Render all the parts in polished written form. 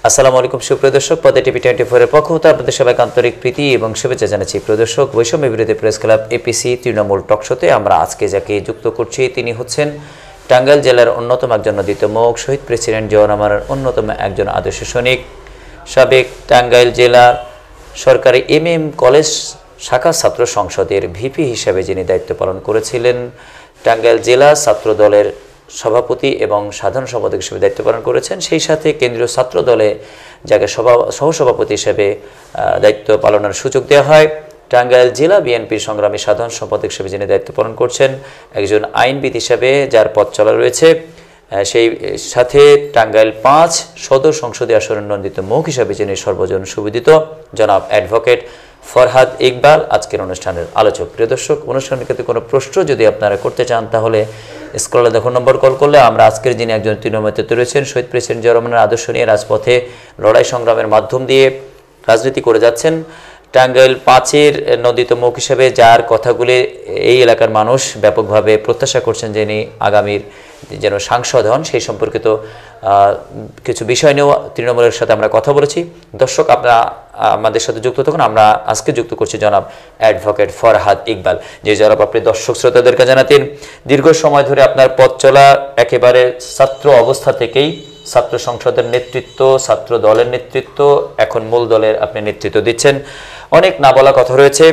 আসসালামু আলাইকুম সুপ্রিয় দর্শক, পদে টিভি 24 এর পক্ষ হতে আপনাদের সবাইকে আন্তরিক প্রীতি এবং শুভেচ্ছা জানাচ্ছি। প্রিয় দর্শক, বৈষম্য বিরোধী প্রেস ক্লাব এপিসি তৃণমূল টকশোতে আমরা আজকে যাকে যুক্ত করছি তিনি হচ্ছেন টাঙ্গাইল জেলার অন্যতম একজন নদীতমুখ, শহীদ প্রেসিডেন্ট জিয়াউর রহমানের অন্যতম একজন আদর্শ সৈনিক, সাবেক টাঙ্গাইল জেলার সরকারি এমএম কলেজ শাখা ছাত্র সংসদের ভিপি হিসেবে যিনি দায়িত্ব পালন করেছিলেন, টাঙ্গাইল জেলা ছাত্র দলের সভাপতি এবং সাধারণ সম্পাদক হিসেবে দায়িত্ব পালন করেছেন, সেই সাথে কেন্দ্রীয় ছাত্র দলে যাকে সহসভাপতি হিসেবে দায়িত্ব পালনের সুযোগ দেওয়া হয়, টাঙ্গাইল জেলা বিএনপির সংগ্রামী সাধারণ সম্পাদক হিসেবে যিনি দায়িত্ব পালন করছেন, একজন আইনবিদ হিসেবে যার পথ চলা রয়েছে, সেই সাথে টাঙ্গাইল 5 সদর সংসদীয় আসনের নন্দিত মুখ হিসাবে যিনি সর্বজন সুবিদিত জনাব অ্যাডভোকেট ফরহাদ ইকবাল আজকের অনুষ্ঠানের আলোচক। প্রিয় দর্শক, অনুষ্ঠানের ক্ষেত্রে কোনো প্রশ্ন যদি আপনারা করতে চান তাহলে স্ক্রলে দেখুন নম্বর কল করলে আমরা আজকের যিনি একজন তৃণমূল নেতা রয়েছেন, শহীদ প্রেসিডেন্ট জিয়াউর রহমানের আদর্শ নিয়ে রাজপথে লড়াই সংগ্রামের মাধ্যম দিয়ে রাজনীতি করে যাচ্ছেন, টাঙ্গাইল 5-এর নন্দিত মুখ হিসেবে যার কথাগুলি এই এলাকার মানুষ ব্যাপকভাবে প্রত্যাশা করছেন যিনি আগামীর যেন সাংসদ হন, সেই সম্পর্কিত কিছু বিষয় নিয়েও তৃণমূলের সাথে আমরা কথা বলেছি। দর্শক, আপনারা আমাদের সাথে যুক্ত থাকুন। আমরা আজকে যুক্ত করছি জনাব অ্যাডভোকেট ফরহাদ ইকবাল, যে জনাব আপনি দর্শক শ্রোতাদেরকে জানাতেন দীর্ঘ সময় ধরে আপনার পথ চলা একেবারে ছাত্র অবস্থা থেকেই ছাত্র সংসদের নেতৃত্ব, ছাত্র দলের নেতৃত্ব, এখন মূল দলের আপনি নেতৃত্ব দিচ্ছেন। অনেক না বলা কথা রয়েছে,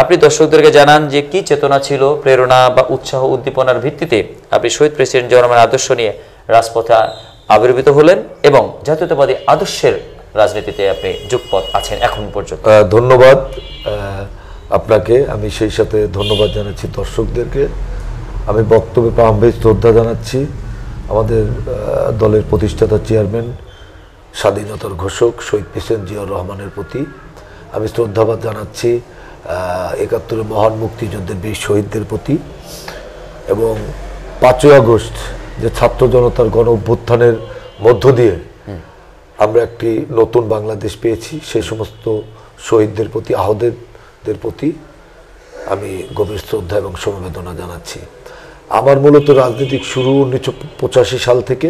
আপনি দর্শকদেরকে জানান যে কি চেতনা ছিল, প্রেরণা বা উৎসাহ উদ্দীপনার ভিত্তিতে আপনি শহীদ প্রেসিডেন্ট জিয়াউর রহমানের আদর্শ নিয়ে রাজপথে আবির্ভূত হলেন এবং জাতীয়তাবাদী আদর্শের রাজনীতিতে আপনি যুগপথ আছেন এখন পর্যন্ত। ধন্যবাদ আপনাকে, আমি সেই সাথে ধন্যবাদ জানাচ্ছি দর্শকদেরকে। আমি বক্তব্যে প্রারম্ভে শ্রদ্ধা জানাচ্ছি আমাদের দলের প্রতিষ্ঠাতা চেয়ারম্যান, স্বাধীনতার ঘোষক শহীদ প্রেসিডেন্ট জিয়াউর রহমানের প্রতি। আমি শ্রদ্ধাবাদ জানাচ্ছি ৭১ মহান মুক্তিযুদ্ধের বীর শহীদদের প্রতি এবং ৫ই আগস্ট যে ছাত্র জনতার গণ অভ্যুত্থানের মধ্য দিয়ে আমরা একটি নতুন বাংলাদেশ পেয়েছি, সেই সমস্ত শহীদদের প্রতি, আহতদের প্রতি আমি গভীর শ্রদ্ধা এবং সমবেদনা জানাচ্ছি। আমার মূলত রাজনৈতিক শুরু ১৯৮৫ সাল থেকে,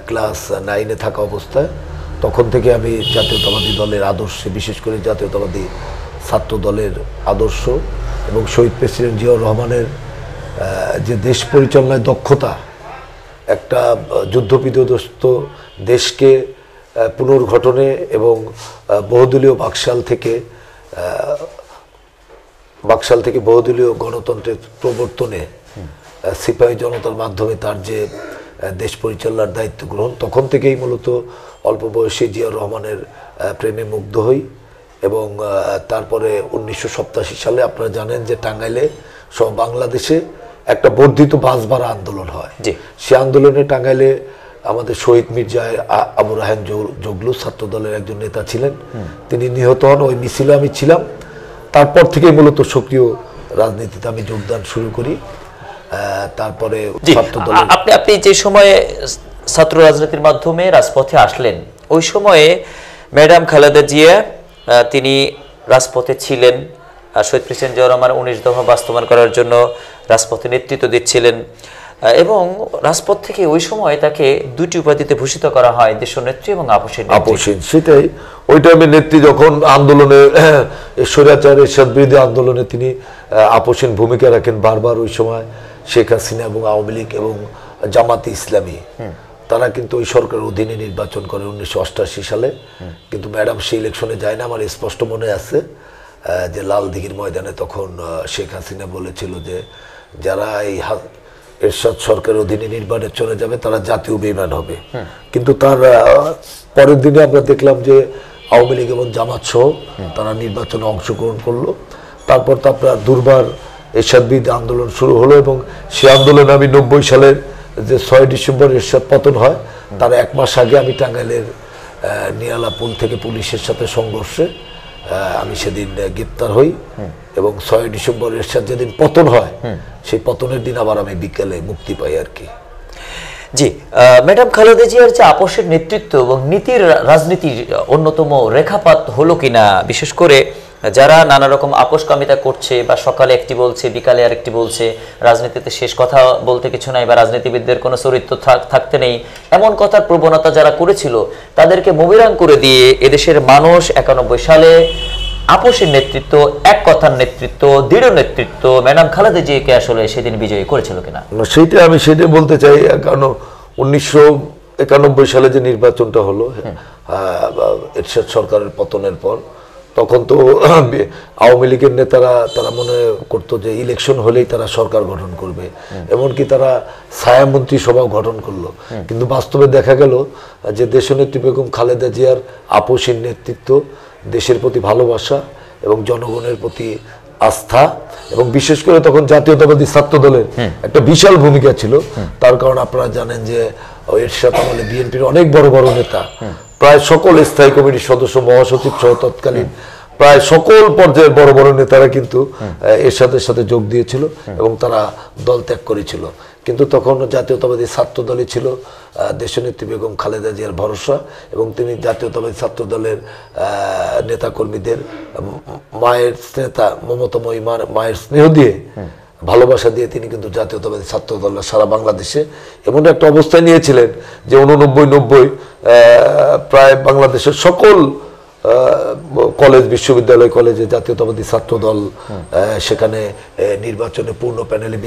ক্লাস 9-এ থাকা অবস্থায়। তখন থেকে আমি জাতীয়তাবাদী দলের আদর্শে, বিশেষ করে জাতীয়তাবাদী ছাত্র দলের আদর্শ এবং শহীদ প্রেসিডেন্ট জিয়াউর রহমানের যে দেশ পরিচালনায় দক্ষতা, একটা যুদ্ধবিধ্বস্ত দেশকে পুনর্গঠনে এবং বহুদলীয় বাকশাল থেকে বহুদলীয় গণতন্ত্রের প্রবর্তনে সিপাহী জনতার মাধ্যমে তার যে দেশ পরিচালনার দায়িত্ব গ্রহণ, তখন থেকেই মূলত অল্প বয়সী জিয়াউর রহমানের প্রেমে মুগ্ধ হই এবং তারপরে ১৯৮৭ সালে আপনারা জানেন যে টাঙ্গাইলে সব বাংলাদেশে একটা বর্ধিত বাস ভাড়া আন্দোলন হয়। সে আন্দোলনে টাঙ্গাইলে আমাদের শহীদ মির্জা আবু রায়হান জগলু ছাত্র দলের একজন নেতা ছিলেন, তিনি নিহত হন। ওই মিছিলে আমি ছিলাম। তারপর থেকে মূলত সক্রিয় রাজনীতিতে আমি যোগদান শুরু করি। তারপরে আপনি যে সময়ে ছাত্র রাজনীতির মাধ্যমে রাজপথে আসলেন, ওই সময়ে ম্যাডাম খালেদা জিয়া তিনি রাজপথে ছিলেন, শহীদ প্রেসিডেন্ট জিয়াউর রহমান 19 দফা বাস্তবায়ন করার জন্য রাজপথে নেতৃত্ব দিচ্ছিলেন এবং রাজপথ থেকে ওই সময় তাকে 2টি উপাধিতে ভূষিত করা হয়, দেশনেত্রী এবং আপসীন। সেটাই, ওই টাইমে নেত্রী যখন আন্দোলনে, স্বৈরাচার এরশাদ বিরোধী আন্দোলনে তিনি আপসীন ভূমিকা রাখেন বারবার। ওই সময় শেখ হাসিনা এবং আওয়ামী লীগ এবং জামাতে ইসলামী তারা কিন্তু ওই সরকারের অধীনে নির্বাচন করে 1988 সালে, কিন্তু ম্যাডাম সেই ইলেকশনে যায় না। আমার স্পষ্ট মনে আছে যে লালদিঘির ময়দানে তখন শেখ হাসিনা বলেছিল যে যারা এই এরশাদ সরকারের অধীনে নির্বাচনে যাবে তারা জাতীয় বেঈমান হবে। কিন্তু তার পরের দিনে আমরা দেখলাম যে আওয়ামী লীগ এবং জামাত সহ তারা নির্বাচনে অংশগ্রহণ করলো। তারপর তো আপনার দুর্বার এরশাদ বিরোধী আন্দোলন শুরু হলো এবং সে আন্দোলনে আমি 90 সালের যে 6 ডিসেম্বর এরশাদ পতন হয়, তার 1 মাস আগে আমি টাঙ্গাইলের নিয়ালা পুল থেকে পুলিশের সাথে সংঘর্ষে আমি সেদিন গ্রেপ্তার হই এবং 6 ডিসেম্বর এরশাদ যেদিন পতন হয়, সেই পতনের দিন আবার আমি বিকেলে মুক্তি পাই আর কি। জি, ম্যাডাম খালেদা জিয়ার যে আপসের নেতৃত্ব এবং নীতির রাজনীতির অন্যতম রেখাপাত হলো কিনা, বিশেষ করে যারা নানা রকম আপোষকামিতা করছে বা সকালে একটি বলছে বিকালে আরেকটি বলছে, রাজনীতিতে শেষ কথা বলতে কিছু নাই বা রাজনীতিবিদদের কোনো চরিত্র থাকতে নেই, এমন কথার প্রবণতা যারা করেছিল তাদেরকে মুমিরাং করে দিয়ে এদেশের মানুষ 91 সালে আপোষের নেতৃত্ব, এক কথার নেতৃত্ব, দৃঢ় নেতৃত্ব ম্যাডাম খালেদা জিয়াকে আসলে সেদিন বিজয়ী করেছিল কিনা? আমি সেটাই বলতে চাই। কারণ 1991 সালে যে নির্বাচনটা হলো এরশাদ সরকারের পতনের পর, তখন তো আওয়ামী লীগের নেতারা তারা মনে করতো যে ইলেকশন হলেই তারা সরকার গঠন করবে, এমনকি তারা ছায়ামন্ত্রী সভাও গঠন করলো। কিন্তু বাস্তবে দেখা গেল যে দেশনেত্রী বেগম খালেদা জিয়ার আপোষের নেতৃত্ব, দেশের প্রতি ভালোবাসা এবং জনগণের প্রতি আস্থা, এবং বিশেষ করে তখন জাতীয়তাবাদী ছাত্র দলের একটা বিশাল ভূমিকা ছিল। তার কারণ আপনারা জানেন যে এরশাদ আমলে বিএনপির অনেক বড় বড় নেতা, প্রায় সকল স্থায়ী কমিটির সদস্য, মহাসচিব সহ তৎকালীন প্রায় সকল পর্যায়ের বড় বড় নেতারা কিন্তু এরশাদের সাথে যোগ দিয়েছিল এবং তারা দল ত্যাগ করেছিল। কিন্তু তখন জাতীয়তাবাদী ছাত্র দলই ছিল দেশনেত্রী বেগম খালেদা জিয়ার ভরসা, এবং তিনি জাতীয়তাবাদী ছাত্র দলের নেতাকর্মীদের মায়ের স্নেহতা, মমতাময়ী মায়ের স্নেহ দিয়ে, ভালোবাসা দিয়ে তিনি কিন্তু জাতীয়তাবাদী ছাত্র দল সারা বাংলাদেশে এমন একটা অবস্থায় নিয়েছিলেন যে 89-90 প্রায় বাংলাদেশের সকল কলেজ, বিশ্ববিদ্যালয়, কলেজে জাতীয়তাবাদী ছাত্র দল সেখানে নির্বাচনে পূর্ণ প্যানেলে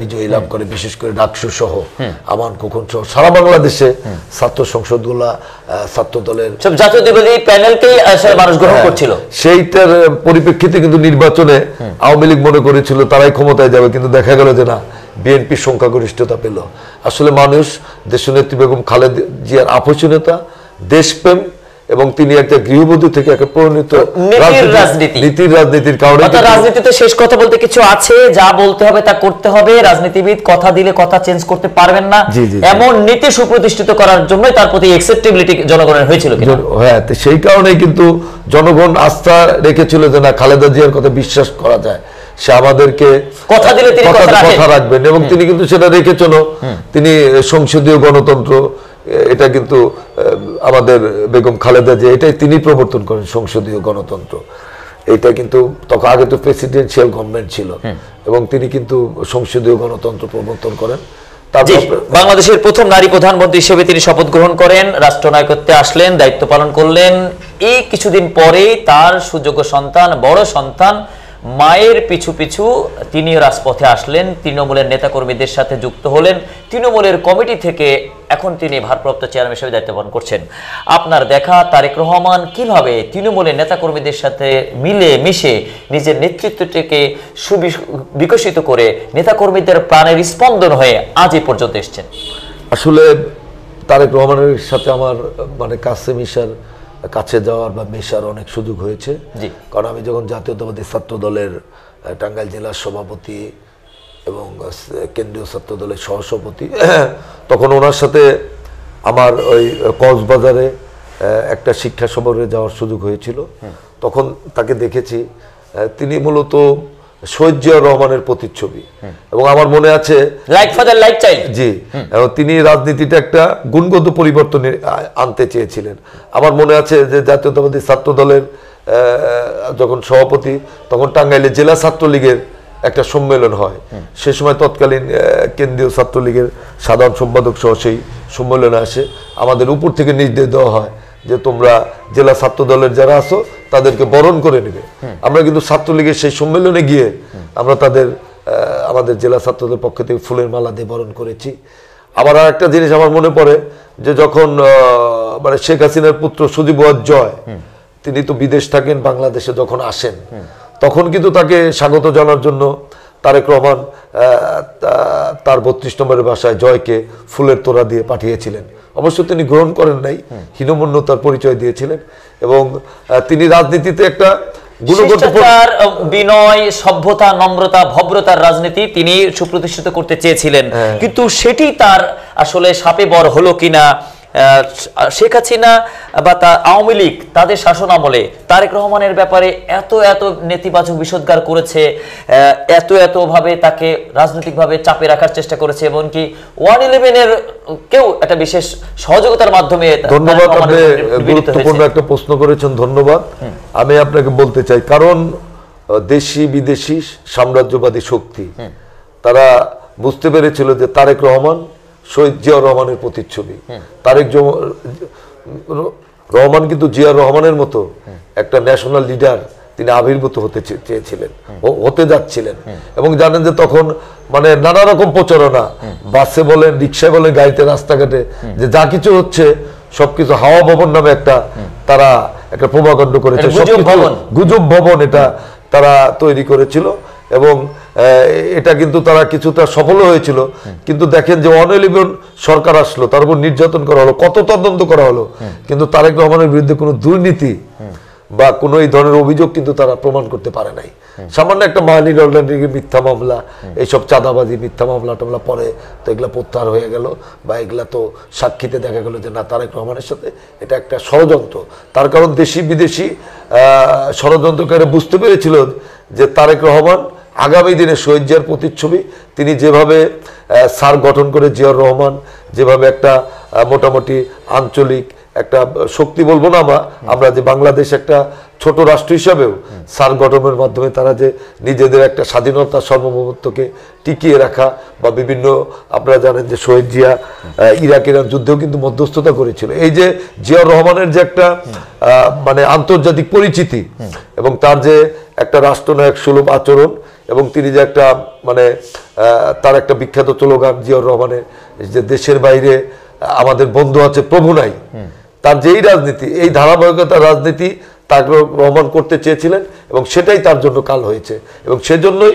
বিজয়ী লাভ করে। বিশেষ করে ডাকসু সহ, আমান খোকন সহ সারা বাংলাদেশে ছাত্র সংসদগুলা ছাত্র দলের জাতীয়তাবাদী প্যানেলকেই মানুষ গ্রহণ করছিল। সেইটার পরিপ্রেক্ষিতে কিন্তু নির্বাচনে আওয়ামী লীগ মনে করেছিল তারাই ক্ষমতায় যাবে, কিন্তু দেখা গেল যে না, বিএনপি সংখ্যাগরিষ্ঠতা পেল। আসলে মানুষ দেশনেত্রী বেগম খালেদা জিয়ার আপোষহীনতা, দেশপ্রেম এবং তিনি একটা গৃহবধূ থেকে একটা পরিণত নীতির রাজনীতির কারণে, রাজনীতিতে শেষ কথা বলতে কিছু আছে, যা বলতে হবে তা করতে হবে। রাজনীতিবিদ কথা দিলে কথা চেঞ্জ করতে পারবেন না, এমন নীতি সুপ্রতিষ্ঠিত করার জন্যই তার প্রতি অ্যাকসেপ্টেবিলিটি জনগণের হয়েছিল। হ্যাঁ, সেই কারণেই কিন্তু জনগণ আস্থা রেখেছিল যে না, খালেদা জিয়ার কথা বিশ্বাস করা যায়, সে আমাদেরকে কথা দিলে তিনি কথা রাখবেন, এবং তিনি কিন্তু সেটা রেখেছেন। তিনি সংসদীয় গণতন্ত্র, এটা কিন্তু আমাদের বেগম খালেদা জিয়া এটাই তিনি প্রবর্তন করেন, সংসদীয় গণতন্ত্র। এটা কিন্তু তখন আগে তো প্রেসিডেন্সিয়াল গভর্নমেন্ট ছিল, এবং তিনি কিন্তু সংসদীয় গণতন্ত্র প্রবর্তন করেন। বাংলাদেশের প্রথম নারী প্রধানমন্ত্রী হিসেবে তিনি শপথ গ্রহণ করেন, রাষ্ট্রনায়কত্বে আসলেন, দায়িত্ব পালন করলেন। এই কিছুদিন পরেই তার সুযোগ্য সন্তান, বড় সন্তান মায়ের পিছু পিছু তিনি রাজপথে আসলেন, তৃণমূলের নেতাকর্মীদের সাথে যুক্ত হলেন। তৃণমূলের কমিটি থেকে এখন তিনি ভারপ্রাপ্ত চেয়ারম্যান হিসেবে দায়িত্ব পালন করছেন। আপনার দেখা তারেক রহমান কিভাবে তৃণমূলের নেতাকর্মীদের সাথে মিলে মিশে নিজের নেতৃত্বটিকে বিকশিত করে নেতাকর্মীদের প্রাণের স্পন্দন হয়ে আজ এই পর্যন্ত এসছেন? আসলে তারেক রহমানের সাথে আমার কাছে যাওয়ার বা মেশার অনেক সুযোগ হয়েছে। কারণ আমি যখন জাতীয়তাবাদী ছাত্র দলের টাঙ্গাইল জেলার সভাপতি এবং কেন্দ্রীয় ছাত্র দলের সহসভাপতি, তখন ওনার সাথে আমার ওই কক্সবাজারে একটা শিক্ষা সফরে যাওয়ার সুযোগ হয়েছিল। তখন তাকে দেখেছি, তিনি মূলত শহীদ জিয়াউর রহমানের প্রতিচ্ছবি, এবং আমার মনে আছে জি, এবং তিনি রাজনীতিতে একটা গুণগত পরিবর্তন আনতে চেয়েছিলেন। আমার মনে আছে যে জাতীয়তাবাদী ছাত্র দলের যখন সভাপতি, তখন টাঙ্গাইলে জেলা ছাত্রলীগের একটা সম্মেলন হয়। সে সময় তৎকালীন কেন্দ্রীয় ছাত্রলীগের সাধারণ সম্পাদক সহ সেই সম্মেলনে আসে। আমাদের উপর থেকে নির্দেশ দেওয়া হয় যে তোমরা জেলা ছাত্র দলের যারা আছো তাদেরকে বরণ করে নেবে। আমরা কিন্তু ছাত্রলীগের সেই সম্মেলনে গিয়ে আমরা আমাদের জেলা ছাত্রদের পক্ষ থেকে ফুলের মালা দিয়ে বরণ করেছি। আবার আর একটা জিনিস আমার মনে পড়ে যে যখন মানে শেখ হাসিনার পুত্র সজীব জয়, তিনি তো বিদেশ থাকেন, বাংলাদেশে যখন আসেন তখন কিন্তু তাকে স্বাগত জানার জন্য তারেক রহমান তার 32 নম্বরের বাসায় জয়কে ফুলের তোড়া দিয়ে পাঠিয়েছিলেন। অবশ্য তিনি গ্রহণ করেন নাই, হীনমন্যতার পরিচয় দিয়েছিলেন। এবং তিনি রাজনীতিতে একটা বিনয়, সভ্যতা, নম্রতা, ভদ্রতার রাজনীতি তিনি সুপ্রতিষ্ঠিত করতে চেয়েছিলেন, কিন্তু সেটি তার আসলে সাপে বর হলো কিনা শেখ হাসিনা বা আওয়ামী লীগ তাদের শাসন আমলে তারেক রহমানের ব্যাপারে এত এত নেতিবাচক বিষোদ্গার করেছে, এত ভাবে তাকে রাজনৈতিকভাবে চাপে রাখার চেষ্টা করেছে, এমনকি 111-এর কেউ একটা বিশেষ সহযোগিতার মাধ্যমে। ধন্যবাদ, আপনি গুরুত্বপূর্ণ একটা প্রশ্ন করেছেন, ধন্যবাদ। আমি আপনাকে বলতে চাই, কারণ দেশি বিদেশি সাম্রাজ্যবাদী শক্তি তারা বুঝতে পেরেছিল যে তারেক রহমান শহীদ জিয়াউর রহমানের প্রতিচ্ছবি। তারেক রহমান কিন্তু জিয়াউর রহমানের মতো একটা ন্যাশনাল লিডার তিনি আবির্ভূত হতে চেয়েছিলেন, হতে যাচ্ছিলেন। এবং জানেন যে তখন মানে নানা রকম প্রচারণা, বাসে বলেন, রিক্সায় বলেন, গাড়িতে, রাস্তাঘাটে যে যা কিছু হচ্ছে সবকিছু হাওয়া ভবন নামে তারা একটা প্রভাকাণ্ড করেছে, গুজব ভবন এটা তারা তৈরি করেছিল। এবং এটা কিন্তু তারা কিছুটা সফল হয়েছিল। কিন্তু দেখেন যে 111 সরকার আসলো, তার উপর নির্যাতন করা হলো, কত তদন্ত করা হলো, কিন্তু তারেক রহমানের বিরুদ্ধে কোনো দুর্নীতি বা কোনো এই ধরনের অভিযোগ কিন্তু তারা প্রমাণ করতে পারে নাই। সামান্য একটা মানি লন্ডারিং মিথ্যা মামলা, এইসব চাঁদাবাজি মিথ্যা মামলা টামলা পরে তো এগুলা প্রত্যাহার হয়ে গেল, বা এগুলা তো সাক্ষীতে দেখা গেল যে না, তারেক রহমানের সাথে এটা একটা ষড়যন্ত্র। তার কারণ দেশি বিদেশি ষড়যন্ত্রকারী বুঝতে পেরেছিল যে তারেক রহমান আগামী দিনে শহীদ জিয়ার প্রতিচ্ছবি। তিনি যেভাবে সার গঠন করে জিয়াউর রহমান যেভাবে একটা মোটামুটি আঞ্চলিক একটা শক্তি বলবো না আমরা যে বাংলাদেশ একটা ছোট রাষ্ট্র হিসাবেও সার গঠনের মাধ্যমে তারা যে নিজেদের একটা স্বাধীনতা সার্বভৌমত্বকে টিকিয়ে রাখা, বা বিভিন্ন আপনারা জানেন যে শহীদ জিয়া ইরাক ইরান যুদ্ধেও কিন্তু মধ্যস্থতা করেছিল। এই যে জিয়াউর রহমানের যে একটা মানে আন্তর্জাতিক পরিচিতি এবং তার যে একটা রাষ্ট্রনায়ক সুলভ আচরণ, এবং তিনি যে একটা মানে তার একটা বিখ্যাত স্লোগান জিয়াউর রহমানের যে দেশের বাইরে আমাদের বন্ধু আছে প্রভু নাই, তার যেই রাজনীতি, এই ধারাবাহিকতার রাজনীতি তারেক রহমান করতে চেয়েছিলেন এবং সেটাই তার জন্য কাল হয়েছে। এবং সেজন্যই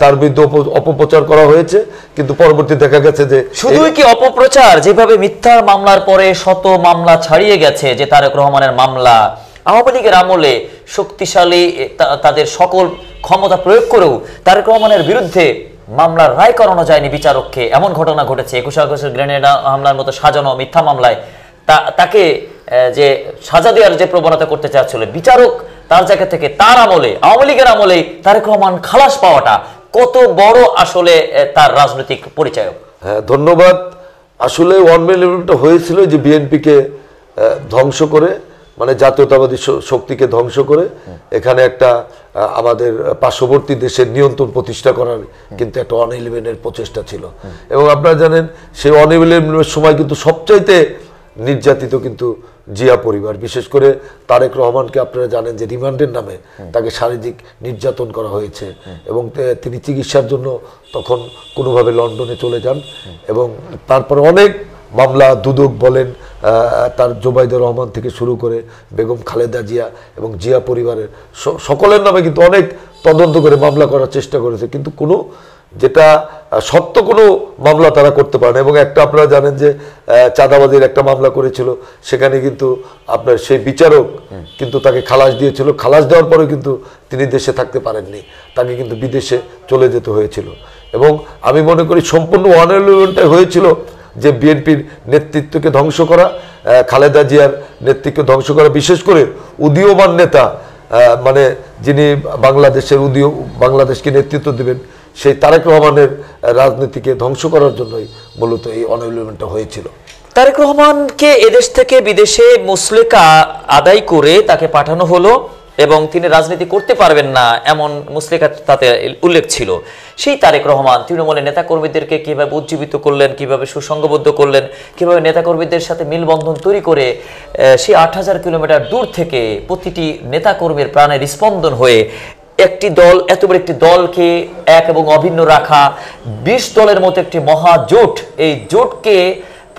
তার বিরুদ্ধে অপপ্রচার করা হয়েছে। কিন্তু পরবর্তী দেখা গেছে যে শুধুই কি অপপ্রচার, যেভাবে মিথ্যা মামলার পরে শত মামলা ছাড়িয়ে গেছে, যে তারেক রহমানের মামলা আওয়ামী লীগের আমলে শক্তিশালী তাদের সকল ক্ষমতা প্রয়োগ করেও তারেক রহমানের বিরুদ্ধে মামলার রায় করানো যায়নি বিচারককে, এমন ঘটনা ঘটেছে। 21 আগস্টের গ্রেনেড হামলার মতো সাজানো মিথ্যা মামলায় তাকে যে সাজা দেওয়ার যে প্রবণতা করতে চাচ্ছিল বিচারক, তার জায়গা থেকে তার আমলে আওয়ামী লীগের আমলে তারেক রহমান খালাস পাওয়াটা কত বড় আসলে তার রাজনৈতিক পরিচয়। হ্যাঁ, ধন্যবাদ। আসলে 111 হয়েছিল যে বিএনপিকে ধ্বংস করে, মানে জাতীয়তাবাদী শক্তিকে ধ্বংস করে এখানে একটা আমাদের পার্শ্ববর্তী দেশের নিয়ন্ত্রণ প্রতিষ্ঠা করার কিন্তু একটা 111-এর প্রচেষ্টা ছিল। এবং আপনারা জানেন সেই 111-এর সময় কিন্তু সবচাইতে নির্যাতিত কিন্তু জিয়া পরিবার, বিশেষ করে তারেক রহমানকে আপনারা জানেন যে রিমান্ডের নামে তাকে শারীরিক নির্যাতন করা হয়েছে এবং তিনি চিকিৎসার জন্য তখন কোনোভাবে লন্ডনে চলে যান। এবং তারপরে অনেক মামলা, দুদক বলেন, তার জোবাইদুর রহমান থেকে শুরু করে বেগম খালেদা জিয়া এবং জিয়া পরিবারের সকলের নামে কিন্তু অনেক তদন্ত করে মামলা করার চেষ্টা করেছে, কিন্তু কোনো যেটা সত্য কোনো মামলা তারা করতে পারে না। এবং একটা আপনারা জানেন যে চাঁদাবাজির একটা মামলা করেছিল, সেখানে কিন্তু আপনার সেই বিচারক কিন্তু তাকে খালাস দিয়েছিল। খালাস দেওয়ার পরে কিন্তু তিনি দেশে থাকতে পারেননি, তাকে কিন্তু বিদেশে চলে যেতে হয়েছিল। এবং আমি মনে করি সম্পূর্ণ 111-টাই হয়েছিল যে বিএনপির নেতৃত্বকে ধ্বংস করা, খালেদা জিয়ার নেতৃত্বকে ধ্বংস করা, বিশেষ করে উদীয়মান নেতা মানে যিনি বাংলাদেশকে নেতৃত্ব দেবেন সেই তারেক রহমানের রাজনীতিকে ধ্বংস করার জন্যই মূলত এই 111-টা হয়েছিল। তারেক রহমানকে এদেশ থেকে বিদেশে মুসলেকা আদায় করে তাকে পাঠানো হলো এবং তিনি রাজনীতি করতে পারবেন না এমন মুসলেকা তাতে উল্লেখ ছিল। সেই তারেক রহমান তৃণমূলের নেতাকর্মীদেরকে কিভাবে উজ্জীবিত করলেন, কিভাবে সুসংঘবদ্ধ করলেন, কিভাবে নেতাকর্মীদের সাথে মিলবন্ধন তৈরি করে সেই 8000 কিলোমিটার দূর থেকে প্রতিটি নেতাকর্মীর প্রাণের স্পন্দন হয়ে একটি দল, এত বড় একটি দলকে এক এবং অভিন্ন রাখা, 20 দলের মতো একটি মহাজোট, এই জোটকে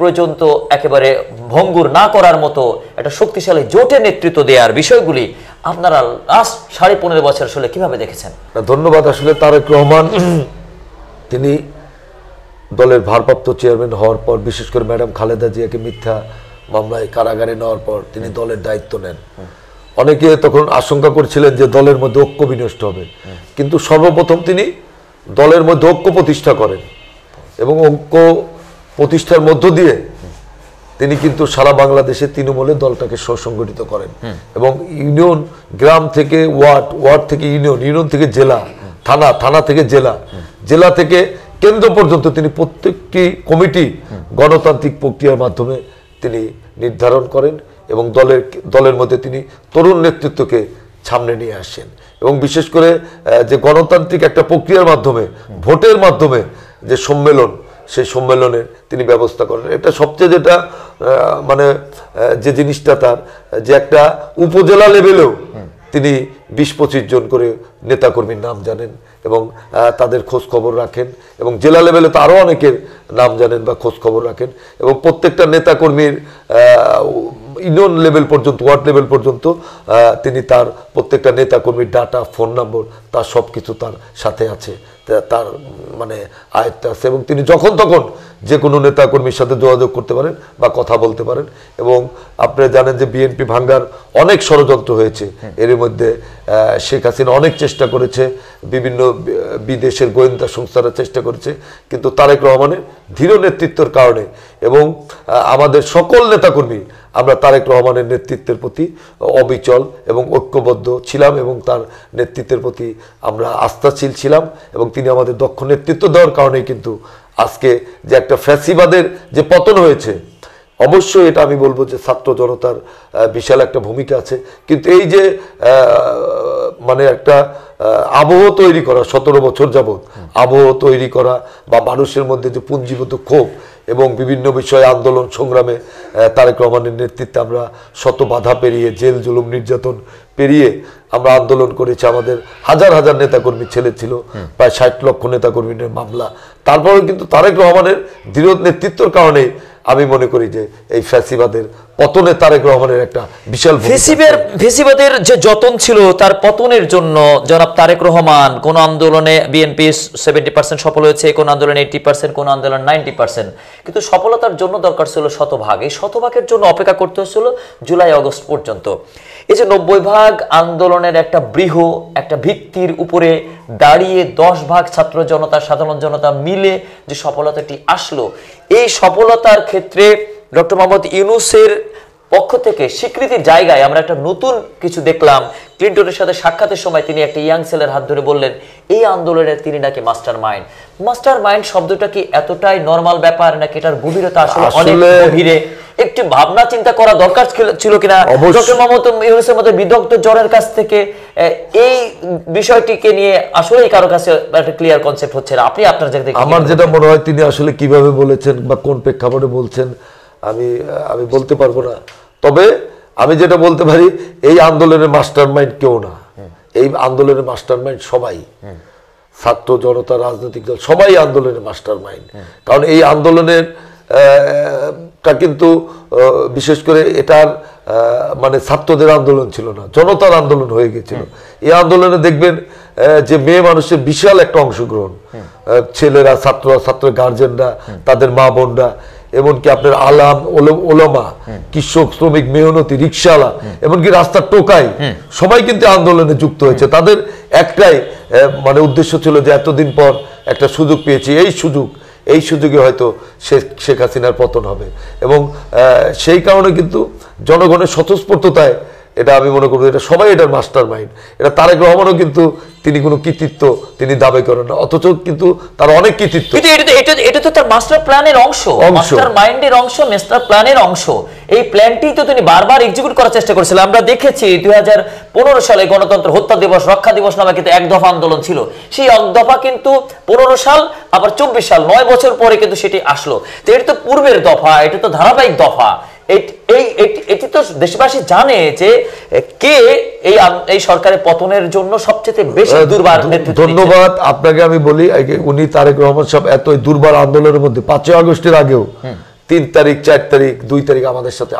পর্যন্ত একেবারে ভঙ্গুর না করার মতো একটা শক্তিশালী জোটের নেতৃত্ব দেওয়ার বিষয়গুলি আপনারা লাস্ট 15.5 বছর আসলে কিভাবে দেখেছেন? ধন্যবাদ। আসলে তারেক রহমান তিনি দলের ভারপ্রাপ্ত চেয়ারম্যান হওয়ার পর, বিশেষ করে ম্যাডাম খালেদা জিয়াকে মিথ্যা মামলায় কারাগারে নেওয়ার পর তিনি দলের দায়িত্ব নেন। অনেকে তখন আশঙ্কা করছিলেন যে দলের মধ্যে ঐক্য বিনষ্ট হবে, কিন্তু সর্বপ্রথম তিনি দলের মধ্যে ঐক্য প্রতিষ্ঠা করেন এবং ঐক্য প্রতিষ্ঠার মধ্য দিয়ে তিনি কিন্তু সারা বাংলাদেশে তৃণমূলের দলটাকে সুসংগঠিত করেন এবং ইউনিয়ন, গ্রাম থেকে ওয়ার্ড, ওয়ার্ড থেকে ইউনিয়ন, ইউনিয়ন থেকে জেলা, থানা, থানা থেকে জেলা, জেলা থেকে কেন্দ্র পর্যন্ত তিনি প্রত্যেকটি কমিটি গণতান্ত্রিক প্রক্রিয়ার মাধ্যমে তিনি নির্ধারণ করেন এবং দলের মধ্যে তিনি তরুণ নেতৃত্বকে সামনে নিয়ে আসেন এবং বিশেষ করে যে গণতান্ত্রিক একটা প্রক্রিয়ার মাধ্যমে, ভোটের মাধ্যমে যে সম্মেলন, সেই সম্মেলনের তিনি ব্যবস্থা করেন। এটা সবচেয়ে যেটা মানে যে জিনিসটা তার, যে একটা উপজেলা লেভেলেও তিনি 20-25 জন করে নেতাকর্মীর নাম জানেন এবং তাদের খোঁজ খবর রাখেন এবং জেলা লেভেলে তো আরও অনেকের নাম জানেন বা খোঁজ খবর রাখেন এবং প্রত্যেকটা নেতাকর্মীর ইউনিয়ন লেভেল পর্যন্ত, ওয়ার্ড লেভেল পর্যন্ত তিনি তার প্রত্যেকটা নেতাকর্মীর ডাটা, ফোন নম্বর, তার সব কিছু তার সাথে আছে, তার মানে আয়ত্তে আছে এবং তিনি যখন তখন যে কোনো নেতাকর্মীর সাথে যোগাযোগ করতে পারেন বা কথা বলতে পারেন। এবং আপনারা জানেন যে বিএনপি ভাঙ্গার অনেক ষড়যন্ত্র হয়েছে, এর মধ্যে শেখ হাসিনা অনেক চেষ্টা করেছে, বিভিন্ন বিদেশের গোয়েন্দা সংস্থারা চেষ্টা করেছে, কিন্তু তারেক রহমানের দৃঢ় নেতৃত্বের কারণে এবং আমাদের সকল নেতাকর্মী আমরা তারেক রহমানের নেতৃত্বের প্রতি অবিচল এবং ঐক্যবদ্ধ ছিলাম এবং তার নেতৃত্বের প্রতি আমরা আস্থাশীল ছিলাম এবং তিনি আমাদের দক্ষ নেতৃত্ব দেওয়ার কারণেই কিন্তু আজকে যে একটা ফ্যাসিবাদের যে পতন হয়েছে, অবশ্যই এটা আমি বলবো যে ছাত্র জনতার বিশাল একটা ভূমিকা আছে, কিন্তু এই যে মানে একটা আবহ তৈরি করা, 17 বছর যাবৎ আবহ তৈরি করা বা মানুষের মধ্যে যে পুঞ্জীভূত ক্ষোভ এবং বিভিন্ন বিষয়ে আন্দোলন সংগ্রামে তারেক রহমানের নেতৃত্বে আমরা শত বাধা পেরিয়ে, জেল জুলুম নির্যাতন পেরিয়ে আমরা আন্দোলন করেছি। আমাদের হাজার হাজার নেতাকর্মী ছেলে ছিল, প্রায় 60 লক্ষ নেতাকর্মীদের মামলা, তারপরেও কিন্তু তারেক রহমানের দৃঢ় নেতৃত্বের কারণে আমি মনে করি যে এই ফ্যাসিবাদের পতনে তারেক রহমানের একটা বিশাল ফ্যাসিবাদের যে যতন ছিল তার পতনের জন্য জনাব তারেক রহমান কোন আন্দোলনে বিএনপি 70% সফল হয়েছে, কোন আন্দোলনে 80%, কোন আন্দোলন 90%, কিন্তু সফলতার জন্য দরকার ছিল শতভাগ। এই শতভাগের জন্য অপেক্ষা করতে হয়েছিল জুলাই আগস্ট পর্যন্ত। এই যে 90% আন্দোলনের একটা বৃহৎ একটা ভিত্তির উপরে দাঁড়িয়ে 10% ছাত্র জনতা, সাধারণ জনতা মিলে যে সফলতাটি আসলো, এই সফলতার ক্ষেত্রে ডক্টর মোহাম্মদ ইউনূসের পক্ষ থেকে স্বীকৃতির জায়গায় আমরা একটা নতুন কিছু দেখলাম। ক্লিন্টনের সাথে সাক্ষাতের সময় তিনি একটা ইয়াং সেলের হাত ধরে বললেন এই আন্দোলনের তিনি নাকি মাস্টার মাইন্ড। মাস্টার মাইন্ড শব্দটা কি এতটাই নরমাল ব্যাপার নাকি এটার গভীরতা আসলে অনেক গভীরে? একটি ভাবনা চিন্তা করা দরকার ছিল কিনা ডক্টর মোহাম্মদ ইউনূসের মতো বিদগ্ধ জনের কাছ থেকে? এই বিষয়টিকে নিয়ে আসলে কারো কাছে একটা ক্লিয়ার কনসেপ্ট হচ্ছে না। আপনি আপনার জায়গা থেকে আমার যেটা মনে হয় তিনি আসলে কিভাবে বলেছেন বা কোন প্রেক্ষাপটে বলছেন আমি বলতে পারবো না, তবে আমি যেটা বলতে পারি এই আন্দোলনের মাস্টার মাইন্ড কেউ না, এই আন্দোলনের মাস্টার মাইন্ড সবাই, ছাত্র জনতা, রাজনৈতিক দল সবাই আন্দোলনের মাস্টার মাইন্ড। কারণ এই আন্দোলনের টা কিন্তু বিশেষ করে এটার মানে ছাত্রদের আন্দোলন ছিল না, জনতার আন্দোলন হয়ে গেছিল। এই আন্দোলনে দেখবেন যে মেয়ে মানুষের বিশাল একটা অংশগ্রহণ, ছেলেরা, ছাত্র গার্জেনরা, তাদের মা বোনরা, এমনকি আপনার আলাম ওলামা, কৃষক, শ্রমিক, মেহনতি, রিক্সাওয়ালা, এমনকি রাস্তার টোকাই সবাই কিন্তু আন্দোলনে যুক্ত হয়েছে। তাদের একটাই মানে উদ্দেশ্য ছিল যে এতদিন পর একটা সুযোগ পেয়েছি, এই সুযোগে হয়তো শেখ হাসিনার পতন হবে এবং সেই কারণে কিন্তু জনগণের স্বতঃস্ফূর্ততায় এটা আমি মনে করবো এটা সবাই এটার মাস্টার মাইন্ড। এটা তারেক রহমানও কিন্তু তিনি কোনো কৃতিত্ব তিনি দাবি করেন না, অথচ কিন্তু তার অনেক কৃতিত্ব। এটা তো তার মাস্টার প্ল্যানের অংশ, মাস্টার মাইন্ডের অংশ, মাস্টার প্ল্যানের অংশ। এই প্ল্যানটি তো তিনি বারবার এক্সিকিউট করার চেষ্টা করেছিলেন। আমরা দেখেছি 2015 সালে গণতন্ত্র হত্যা দিবস, রক্ষা দিবস নামে কিন্তু এক দফা আন্দোলন ছিল। সেই এক দফা কিন্তু 15 সাল আবার 24 সাল 9 বছর পরে কিন্তু সেটি আসলো। তো এটা তো পূর্বের দফা, এটা তো ধারাবাহিক দফা। এটি তো দেশবাসী জানে যে কে এই সরকারের পতনের জন্য সবচেয়ে বেশি দুর্বার নেতৃত্ব। ধন্যবাদ আপনাকে। আমি বলি উনি তারেক রহমান সাহেব এত দুর্বার আন্দোলনের মধ্যে 5 আগস্টের আগেও 3 তারিখ, 4 তারিখ, 2 তারিখ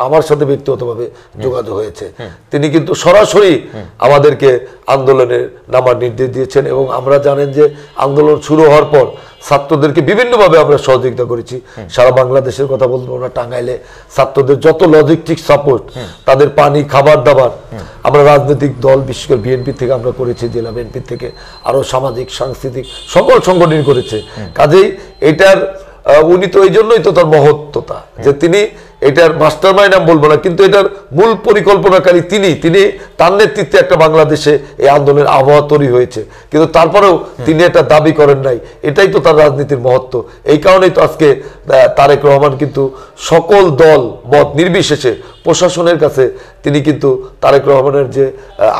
আমার সাথে ব্যক্তিগতভাবে যোগাযোগ হয়েছে। তিনি কিন্তু সরাসরি আমাদেরকে আন্দোলনে নামার নির্দেশ দিয়েছেন এবং আমরা জানেন যে আন্দোলন শুরু হওয়ার পর ছাত্রদেরকে বিভিন্নভাবে আমরা সহযোগিতা করেছি। সারা বাংলাদেশের কথা বলবো না, টাঙ্গাইলে ছাত্রদের যত লজিস্টিক সাপোর্ট, তাদের পানি, খাবার দাবার আমরা রাজনৈতিক দল বিশেষ করে বিএনপি থেকে আমরা করেছি, জেলা বিএনপি থেকে আরো সামাজিক সাংস্কৃতিক সকল সংগঠন করেছে। কাজেই এটার উনি তো এই জন্যই তো তার মহত্বতা যে তিনি এটার মাস্টারমাইন্ড আমি বলবো না, কিন্তু এটার মূল পরিকল্পনাকারী তিনি তার নেতৃত্বে একটা বাংলাদেশে এই আন্দোলনের আবহাওয়া তৈরি হয়েছে, কিন্তু তারপরেও তিনি এটা দাবি করেন নাই। এটাই তো তার রাজনীতির মহত্ব। এই কারণেই তো আজকে তারেক রহমান কিন্তু সকল দল মত নির্বিশেষে প্রশাসনের কাছে তিনি কিন্তু তারেক রহমানের যে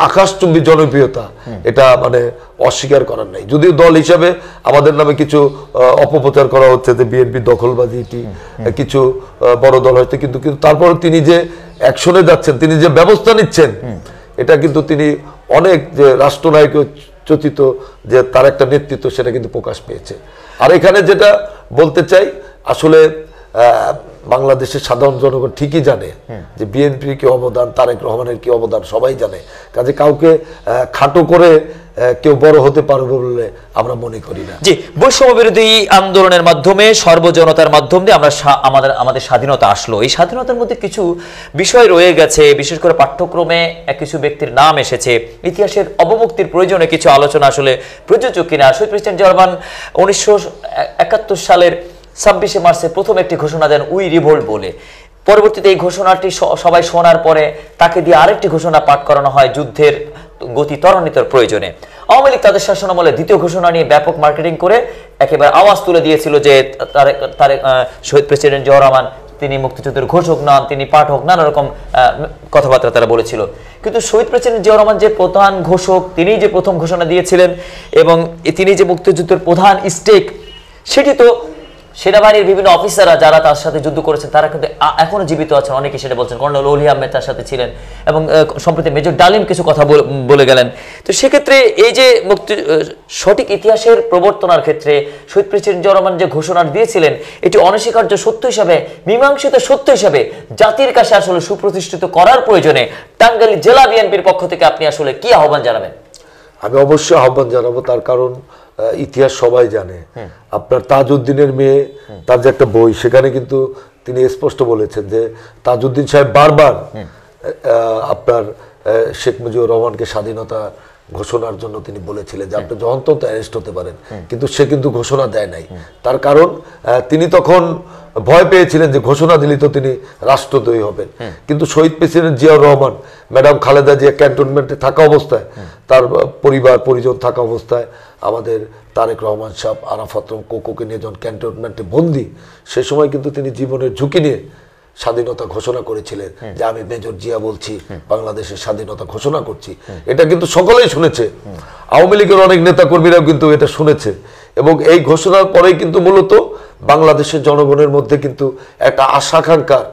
আকাশচুম্বী জনপ্রিয়তা এটা মানে অস্বীকার করার নাই। যদিও দল হিসাবে আমাদের নামে কিছু অপপ্রচার করা হচ্ছে যে বিএনপি দখলবাজি, কিছু বড় দল হয়তো, কিন্তু তারপরে তিনি যে অ্যাকশনে যাচ্ছেন, তিনি যে ব্যবস্থা নিচ্ছেন, এটা কিন্তু তিনি অনেক যে রাষ্ট্রনায়ক চচিত যে তার একটা নেতৃত্ব, সেটা কিন্তু প্রকাশ পেয়েছে। আর এখানে যেটা বলতে চাই, আসলে বাংলাদেশের সাধারণ জনগণ ঠিকই জানে যে বিএনপির কি অবদান, তারেক রহমানের কি অবদান, সবাই জানে। কাজে কাউকে খাটো করে কেউ বড় হতে পারবে বলে আমরা মনে করি না। জি, বৈষম্য বিরোধী আন্দোলনের মাধ্যমে সর্বজনতার মাধ্যমে আমরা আমাদের স্বাধীনতা আসলো। এই স্বাধীনতার মধ্যে কিছু বিষয় রয়ে গেছে, বিশেষ করে পাঠ্যক্রমে কিছু ব্যক্তির নাম এসেছে। ইতিহাসের অবমুক্তির প্রয়োজনে কিছু আলোচনা আসলে প্রযোজ্য কিনা। শহীদ প্রেসিডেন্ট জিয়া রহমান 1971 সালের 26শে মার্চে প্রথম একটি ঘোষণা দেন, উই রিভোল্ট বলে। পরবর্তীতে এই ঘোষণাটি সবাই শোনার পরে তাকে দিয়ে আরেকটি ঘোষণা পাঠ করানো হয় যুদ্ধের গতি ত্বরান্বিতর প্রয়োজনে। আওয়ামী লীগ তাদের শাসনামলে দ্বিতীয় ঘোষণা নিয়ে ব্যাপক মার্কেটিং করে একেবারে আওয়াজ তুলে দিয়েছিল যে শহীদ প্রেসিডেন্ট জিয়া রহমান তিনি মুক্তিযুদ্ধের ঘোষক নন, তিনি পাঠক, নানা রকম কথাবার্তা তারা বলেছিল। কিন্তু শহীদ প্রেসিডেন্ট জিয়া রহমান যে প্রধান ঘোষক, তিনি যে প্রথম ঘোষণা দিয়েছিলেন এবং তিনি যে মুক্তিযুদ্ধের প্রধান স্টেক, সেটি তো সেনাবাহিনীর বিভিন্ন অফিসাররা যারা তার সাথে যুদ্ধ করেছেন তারা কিন্তু এখনো জীবিত আছেন, অনেকে সেটা বলছেন। কর্নেল অলি আহমেদ তার সাথে ছিলেন এবং সম্প্রতি মেজর ডালিম কিছু কথা বলে গেলেন। তো সেক্ষেত্রে এই যে সঠিক ইতিহাসের প্রবর্তনার ক্ষেত্রে শহীদ প্রেসিডেন্ট জিয়া রহমান যে ঘোষণা দিয়েছিলেন, এটি অনস্বীকার্য সত্য হিসাবে, মীমাংসিত সত্য হিসাবে জাতির কাছে আসলে সুপ্রতিষ্ঠিত করার প্রয়োজনে টাঙ্গাইল জেলা বিএনপির পক্ষ থেকে আপনি আসলে কি আহ্বান জানাবেন? আমি অবশ্যই আহ্বান জানাবো, তার কারণ ইতিহাস সবাই জানে। আপনার তাজউদ্দিনের মেয়ে, তার যে একটা বই, সেখানে কিন্তু তিনি স্পষ্ট বলেছেন যে তাজউদ্দিন সাহেব বারবার আপনার শেখ মুজিবুর রহমানকে স্বাধীনতা ঘোষণার জন্য তিনি বলেছিলেন যে আপনি যখন তখন অ্যারেস্ট হতে পারেন, কিন্তু সে কিন্তু ঘোষণা দেয় নাই। তার কারণ তিনি তখন ভয় পেয়েছিলেন যে ঘোষণা দিলে তো তিনি রাষ্ট্রদ্রোহী হবেন। কিন্তু শহীদ প্রেসিডেন্ট জিয়াউর রহমান, ম্যাডাম খালেদা জিয়া ক্যান্টনমেন্টে থাকা অবস্থায়, তার পরিবার পরিজন থাকা অবস্থায় আমাদের তারেক রহমান সাহেব, আরাফাত রহমান কোকোকে নিয়ে যখন ক্যান্টনমেন্টে বন্দী, সে সময় কিন্তু তিনি জীবনের ঝুঁকি নিয়ে স্বাধীনতা ঘোষণা করেছিলেন যে আমি মেজর জিয়া বলছি, বাংলাদেশের স্বাধীনতা ঘোষণা করছি। এটা কিন্তু সকলেই শুনেছে, আওয়ামী লীগের অনেক নেতা কর্মীরাও কিন্তু এটা শুনেছে। এবং এই ঘোষণার পরেই কিন্তু মূলত বাংলাদেশের জনগণের মধ্যে কিন্তু একটা আশাকাঙ্ক্ষার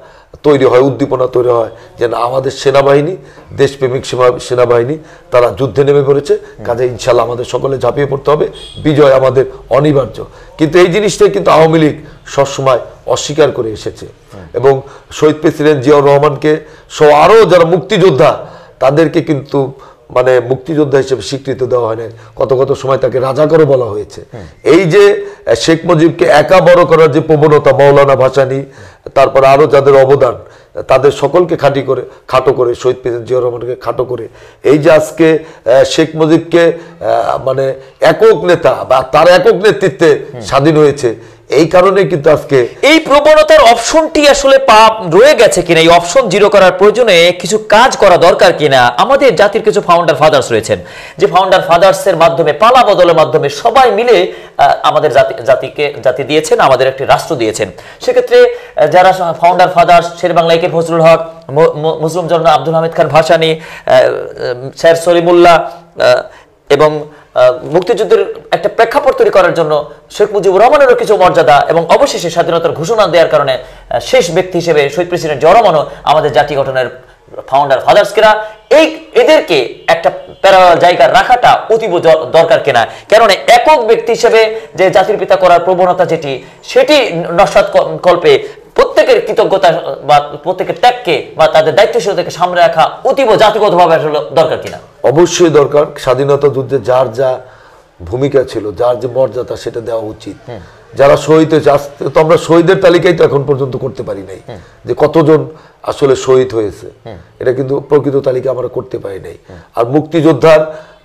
তৈরি হয়, উদ্দীপনা তৈরি হয় যে না, আমাদের সেনাবাহিনী, দেশপ্রেমিক সেনাবাহিনী, তারা যুদ্ধে নেমে পড়েছে, কাজে ইনশাল্লাহ আমাদের সকলে ঝাঁপিয়ে পড়তে হবে, বিজয় আমাদের অনিবার্য। কিন্তু এই জিনিসটাই কিন্তু আওয়ামী লীগ সবসময় অস্বীকার করে এসেছে। এবং শহীদ প্রেসিডেন্ট জিয়াউর রহমানকে সহ আরও যারা মুক্তিযোদ্ধা, তাদেরকে কিন্তু মানে মুক্তিযোদ্ধা হিসেবে স্বীকৃতি দেওয়া হয় না। কত কত সময় তাকে রাজাকারও বলা হয়েছে। এই যে শেখ মুজিবকে একা বড় করার যে প্রবণতা, মাওলানা ভাসানী, তারপরে আরো যাদের অবদান, তাদের সকলকে খাটো করে শহীদ প্রেসিডেন্ট জিয়াউর রহমানকে খাটো করে এই যে আজকে শেখ মুজিবকে মানে একক নেতা বা তার একক নেতৃত্বে স্বাধীন হয়েছে, এই কারণে কিন্তু আজকে এই প্রবণতার অপশনটি আসলে রয়ে গেছে কিনা, এই অপশন জিরো করার প্রয়োজনে কিছু কাজ করা দরকার কিনা। আমাদের জাতির কিছু ফাউন্ডার ফাদার্স রয়েছেন, যে ফাউন্ডার ফাদার্সের মাধ্যমে, পালা বদলের মাধ্যমে সবাই মিলে আমাদের জাতি দিয়েছেন, আমাদের একটি রাষ্ট্র দিয়েছেন। সেক্ষেত্রে যারা ফাউন্ডার ফাদার্স, শেরেবাংলা একে ফজলুল হক, মুসলিম জনতা আব্দুল হামিদ খান ভাসানী, স্যার সলিমুল্লাহ এবং মুক্তিযুদ্ধের একটা প্রেক্ষাপট তৈরি করার জন্য শেখ মুজিবুর রহমানেরও কিছু মর্যাদা এবং অবশেষে স্বাধীনতার ঘোষণা দেওয়ার কারণে শেষ ব্যক্তি হিসেবে শহীদ প্রেসিডেন্ট জিয়া রহমানও আমাদের জাতি গঠনের ফাউন্ডার ফাদার্সকেরা এদেরকে একটা প্যারালাল জায়গায় রাখাটা অতীব দরকার কিনা। কারণ একক ব্যক্তি হিসেবে যে জাতির পিতা করার প্রবণতা সেটি নস্যাৎ কল্পে প্রত্যেকের কৃতজ্ঞতা বা প্রত্যেকের ত্যাগকে বা তাদের দায়িত্বশীলতাকে সামনে রাখা অতীব জাতিগতভাবে আসলে দরকার কিনা। অবশ্যই দরকার। স্বাধীনতা যুদ্ধে যার যা ভূমিকা ছিল, যার যে মর্যাদা, সেটা দেওয়া উচিত। যারা শহীদ হয়েছে, তো আমরা শহীদের তালিকায় তো এখন পর্যন্ত করতে পারি নাই যে কতজন আসলে শহীদ হয়েছে, এটা কিন্তু প্রকৃত তালিকা আমরা করতে পারি নাই। আর মুক্তিযোদ্ধার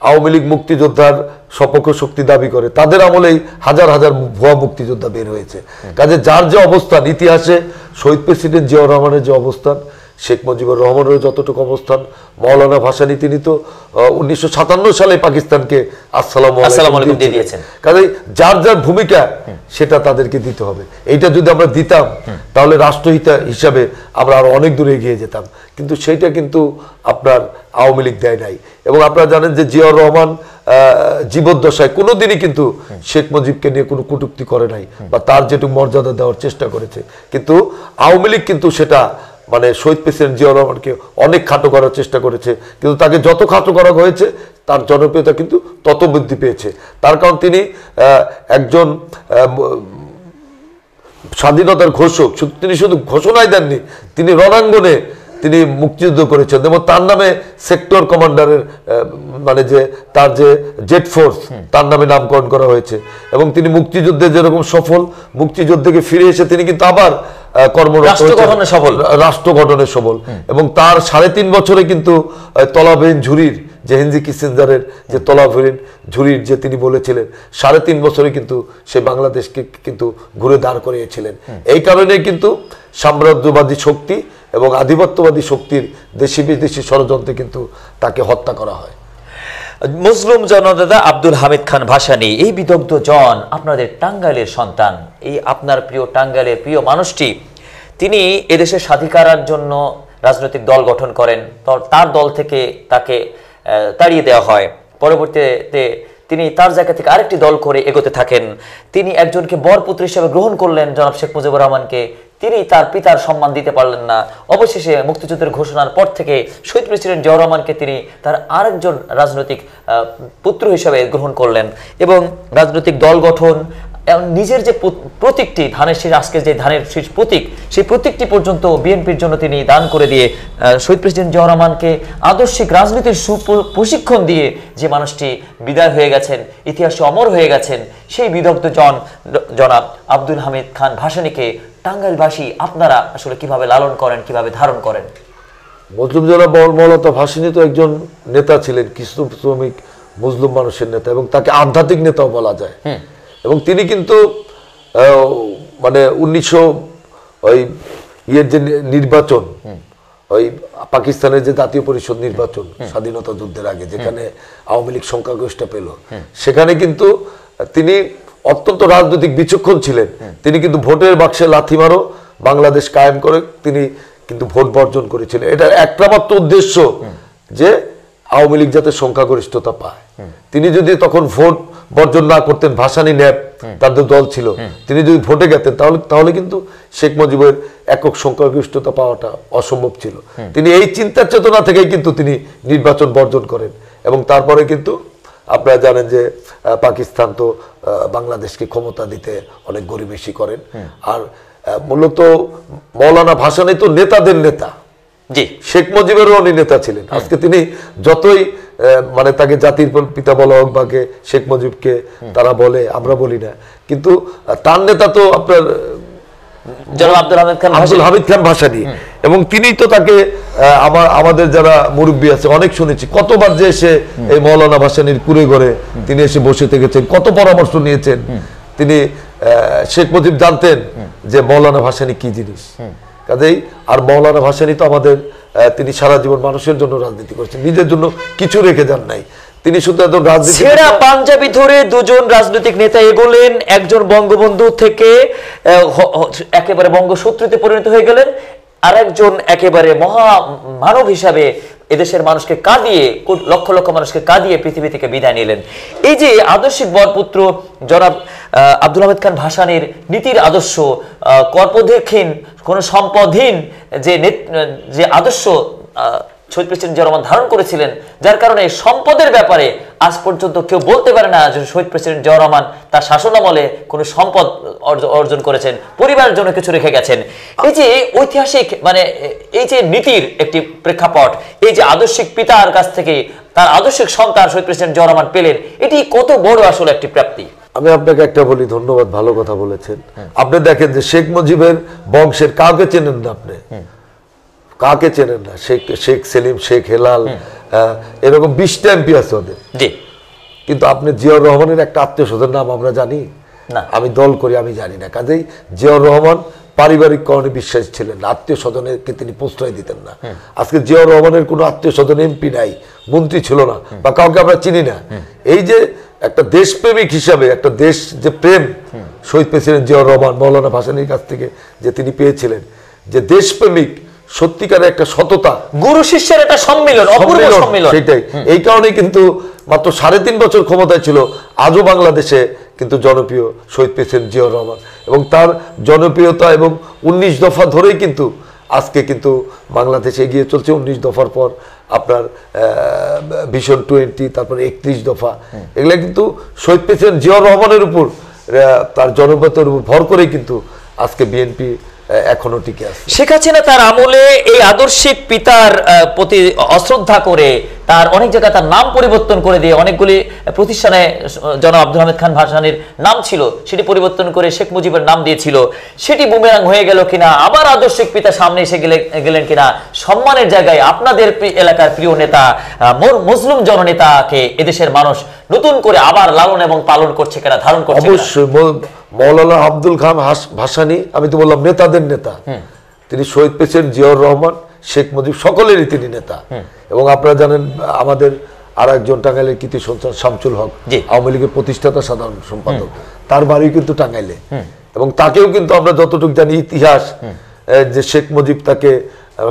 আওয়ামী লীগ মুক্তিযোদ্ধার সপক্ষ শক্তি দাবি করে, তাদের আমলেই হাজার হাজার ভুয়া মুক্তিযোদ্ধা বের হয়েছে। কাজে যার যে অবস্থান ইতিহাসে, শহীদ প্রেসিডেন্ট জিয়াউর রহমানের যে অবস্থান, শেখ মুজিবুর রহমানের যতটুকু অবস্থান, মাওলানা ভাসানী তিনি তো 1957 সালে পাকিস্তানকে আসসালামু আলাইকুম দিয়ে দিয়েছেন। কাজে যার যার ভূমিকা সেটা তাদেরকে দিতে হবে। এইটা যদি আমরা দিতাম তাহলে রাষ্ট্রহিত হিসাবে আমরা আরো অনেক দূরে এগিয়ে যেতাম, কিন্তু সেইটা কিন্তু আপনার আওয়ামী লীগ দেয় নাই। এবং আপনারা জানেন যে জিয়াউর রহমান জীবদ্দশায় কোনোদিনই কিন্তু শেখ মুজিবকে নিয়ে কোনো কটূক্তি করে নাই বা তার যেটুকু মর্যাদা দেওয়ার চেষ্টা করেছে, কিন্তু আওয়ামী লীগ কিন্তু সেটা মানে শহীদ প্রেসিডেন্ট জিয়াউর রহমানকে অনেক খাটো করার চেষ্টা করেছে, কিন্তু তাকে যত খাটো করা হয়েছে তার জনপ্রিয়তা কিন্তু তত বৃদ্ধি পেয়েছে। তার কারণ তিনি একজন স্বাধীনতার ঘোষক, তিনি শুধু ঘোষণাই দেননি, তিনি রণাঙ্গনে তিনি মুক্তিযুদ্ধ করেছেন। এবং তার নামে সেক্টর কমান্ডারের মানে যে তার যে জেট ফোর্স তার নামে নামকরণ করা হয়েছে। এবং তিনি মুক্তিযুদ্ধে যেরকম সফল, মুক্তিযুদ্ধকে ফিরে এসে তিনি কিন্তু আবার কর্মরত রাষ্ট্র গঠনে সফল। এবং তার 3.5 বছরে কিন্তু তলাবিহীন ঝুরির যে হেনরি কিসিঞ্জারের যে তলাবিহীন ঝুরির যে তিনি বলেছিলেন, 3.5 বছরে কিন্তু সে বাংলাদেশকে কিন্তু ঘুরে দাঁড় করিয়েছিলেন। এই কারণে কিন্তু সাম্রাজ্যবাদী শক্তি এবং আধিপত্যবাদী শক্তির দেশি বিদেশি ষড়যন্ত্রে কিন্তু তাকে হত্যা করা হয়। মুসলিম জননেতা আব্দুল হামিদ খান ভাসানী, এই বিদগ্ধ জন আপনাদের টাঙ্গাইলের সন্তান, এই আপনার প্রিয় টাঙ্গাইলের প্রিয় মানুষটি, তিনি এদেশের স্বাধিকারের জন্য রাজনৈতিক দল গঠন করেন। তার দল থেকে তাকে তাড়িয়ে দেওয়া হয়। পরবর্তীতে তিনি তার জায়গা থেকে আরেকটি দল করে এগোতে থাকেন। তিনি একজনকে বরপুত্র হিসেবে গ্রহণ করলেন, জনাব শেখ মুজিবুর রহমানকে। তিনি তার পিতার সম্মান দিতে পারলেন না। অবশেষে মুক্তিযুদ্ধের ঘোষণার পর থেকে শহীদ প্রেসিডেন্ট জিয়াউর রহমানকে তিনি তার আরেকজন রাজনৈতিক পুত্র হিসেবে গ্রহণ করলেন এবং রাজনৈতিক দল গঠন, নিজের যে প্রতীকটি ধানের শীষ, আজকে যে ধানের শীষ প্রতীক, সেই প্রতীকটি পর্যন্ত বিএনপির জন্য তিনি দান করে দিয়ে শহীদ প্রেসিডেন্ট জিয়াউর রহমানকে আদর্শিক রাজনীতির প্রশিক্ষণ দিয়ে যে মানুষটি বিদায় হয়ে গেছেন, ইতিহাসে অমর হয়ে গেছেন, সেই বিদগ্ধ জনাব আব্দুল হামিদ খান ভাসানীকে টাঙ্গাইলবাসী আপনারা আসলে কিভাবে লালন করেন, কিভাবে ধারণ করেন? মুসলিম জনাব মৌলানা ভাসানী তো একজন নেতা ছিলেন, কৃষ্ণ শ্রমিক মুসলিম মানুষের নেতা, এবং তাকে আধ্যাত্মিক নেতাও বলা যায়। এবং তিনি কিন্তু মানে 1900 যে নির্বাচন, ওই পাকিস্তানের যে জাতীয় পরিষদ নির্বাচন স্বাধীনতা যুদ্ধের আগে, যেখানে আওয়ামী লীগ সংখ্যাগরিষ্ঠ পেল, সেখানে কিন্তু তিনি অত্যন্ত রাজনৈতিক বিচক্ষণ ছিলেন। তিনি কিন্তু ভোটের বাক্সে লাথি মারো বাংলাদেশ কায়েম করে তিনি কিন্তু ভোট বর্জন করেছিলেন। এটার একটা মাত্র উদ্দেশ্য যে আওয়ামী লীগ যাতে সংখ্যাগরিষ্ঠতা পায়। তিনি যদি তখন ভোট বর্জন না করতেন, ভাসানী ন্যাপ তাদের দল ছিল, তিনি যদি ভোটে গেতেন তাহলে কিন্তু শেখ মুজিবের একক সংখ্যাগরিষ্ঠতা পাওয়াটা অসম্ভব ছিল। তিনি এই চিন্তা চেতনা থেকেই কিন্তু তিনি নির্বাচন বর্জন করেন। এবং তারপরে কিন্তু আপনারা জানেন যে পাকিস্তান তো বাংলাদেশকে ক্ষমতা দিতে অনেক গরিবেশি করেন। আর মূলত মৌলানা ভাসানী তো নেতাদের নেতা, জি, শেখ মুজিবেরও উনি নেতা ছিলেন। আজকে তিনি যতই মানে তাকে জাতির পিতা বলা হোক বা শেখ মুজিবকে তারা বলে, আমরা বলি না, কিন্তু তার নেতা তো আপনার আব্দুল হামিদ খান ভাসানী। এবং তিনি তো তাকে আমাদের যারা মুরব্বী আছে অনেক শুনেছি, কতবার যে এসে এই মৌলানা ভাসানীর কুড়ে ঘরে তিনি এসে বসে থেকেছেন, কত পরামর্শ নিয়েছেন। তিনি শেখ মুজিব জানতেন যে মৌলানা ভাসানী কি জিনিস। কাজেই আর মৌলানা ভাসানী তো আমাদের, তিনি সারা জীবন মানুষের জন্য রাজনীতি করেছেন, নিজের জন্য কিছু রেখে যান নাই। তিনি শুধু একজন রাজনীতি, ছেঁড়া পাঞ্জাবি ধরে দুজন রাজনৈতিক নেতা এগোলেন, একজন বঙ্গবন্ধু থেকে একেবারে বঙ্গশত্রুতে পরিণত হয়ে গেলেন, আরেকজন একেবারে মহা মানব হিসাবে এদেশের মানুষকে কাঁদিয়ে, লক্ষ লক্ষ মানুষকে কাঁদিয়ে পৃথিবী থেকে বিদায় নিলেন। এই যে আদর্শিক বরপুত্র জনাব আব্দুল হামিদ খান ভাসানীর নীতির আদর্শ, কর্পদেক্ষীন কোন সম্পদহীন যে আদর্শ শহীদ প্রেসিডেন্ট জিয়াউর রহমান ধারণ করেছিলেন, যার কারণে সম্পদের ব্যাপারে আজ পর্যন্ত কেউ বলতে পারে না যে শহীদ প্রেসিডেন্ট জিয়াউর রহমান তার শাসনামলে কোনো সম্পদ অর্জন করেছেন, পরিবারের জন্য কিছু রেখে গেছেন। এই যে ঐতিহাসিক মানে এই যে নীতির একটি প্রেক্ষাপট, এই যে আদর্শিক পিতার কাছ থেকে তার আদর্শিক সন্তান শহীদ প্রেসিডেন্ট জিয়াউর রহমান পেলেন, এটি কত বড় আসলে একটি প্রাপ্তি। আমি আপনাকে একটা বলি, ধন্যবাদ, ভালো কথা বলেছেন। আপনি দেখেন যে শেখ মুজিবের বংশের কাউকে চেনেন না, আপনি কাকে চেনেন না? শেখ সেলিম, শেখ হেলাল, এরকম 20টা এমপি আছে ওদের, কিন্তু আপনি জিয়াউর রহমানের একটা আত্মীয় স্বজনের নাম আমরা জানি না, আমি দল করি আমি জানি না। কাজেই জিয়াউর রহমান পারিবারিক কারণে বিশ্বাসী ছিলেন না, আত্মীয় স্বজনকে তিনি প্রশ্রয় দিতেন না। আজকে জিয়াউর রহমানের কোনো আত্মীয় স্বজন এমপি নাই, মন্ত্রী ছিল না, বা কাউকে আমরা চিনি না। এই যে একটা দেশপ্রেমিক হিসাবে, একটা দেশ যে প্রেম শহীদ প্রেসিডেন্ট জিয়াউর রহমান মৌলানা ভাসানীর কাছ থেকে যে তিনি পেয়েছিলেন, যে দেশপ্রেমিক সত্যিকারের একটা সততা, গুরু শিষ্যের একটা সম্মিলন, অপূর্ব সম্মিলন। সেটাই, এই কারণে কিন্তু মাত্র 3.5 বছর ক্ষমতায় ছিল, আজও বাংলাদেশে কিন্তু জনপ্রিয় শহীদ প্রেসিডেন্ট জিয়াউর রহমান, এবং তার জনপ্রিয়তা এবং 19 দফা ধরেই কিন্তু আজকে কিন্তু বাংলাদেশে এগিয়ে চলছে। 19 দফার পর আপনার ভিশন 20, তারপরে 31 দফা, এগুলা কিন্তু শহীদ প্রেসিডেন্ট জিয়াউর রহমানের উপর, তার জনপ্রিয়তার উপর ভর করেই কিন্তু আজকে বিএনপি এখনো টিকে আছে। শেখ হাসিনা তার আমলে এই আদর্শিক পিতার প্রতি অশ্রদ্ধা করে তার অনেক জায়গায় তার নাম পরিবর্তন করে দিয়ে অনেকগুলি প্রতিষ্ঠানে জনাব আব্দুল হামিদ খান ভাসানীর নাম ছিল, সেটি পরিবর্তন করে শেখ মুজিবের নাম দিয়েছিল। সেটি বুমেরাং হয়ে গেল কিনা, আবার আদর্শিক পিতা সামনে এসে গেলেন কিনা, সম্মানের জায়গায় আপনাদের এলাকার প্রিয় নেতা মুসলিম জননেতাকে এদেশের মানুষ নতুন করে আবার লালন এবং পালন করছে কিনা, ধারণ করছে। অবশ্যই মৌলানা আব্দুল খান ভাসানী, আমি তো বললাম নেতাদের নেতা, তিনি শহীদ প্রেসিডেন্ট জিয়াউর রহমান, শেখ মুজিব সকলেরই তিনি নেতা। এবং আপনারা জানেন আমাদের আর একজন টাঙ্গাইলের কৃতি সন্তান শামসুল হক, আওয়ামী লীগের প্রতিষ্ঠাতা সাধারণ সম্পাদক, তার বাড়ি কিন্তু টাঙ্গাইলে, এবং তাকেও কিন্তু আমরা যতটুকু জানি ইতিহাস, যে শেখ মুজিব তাকে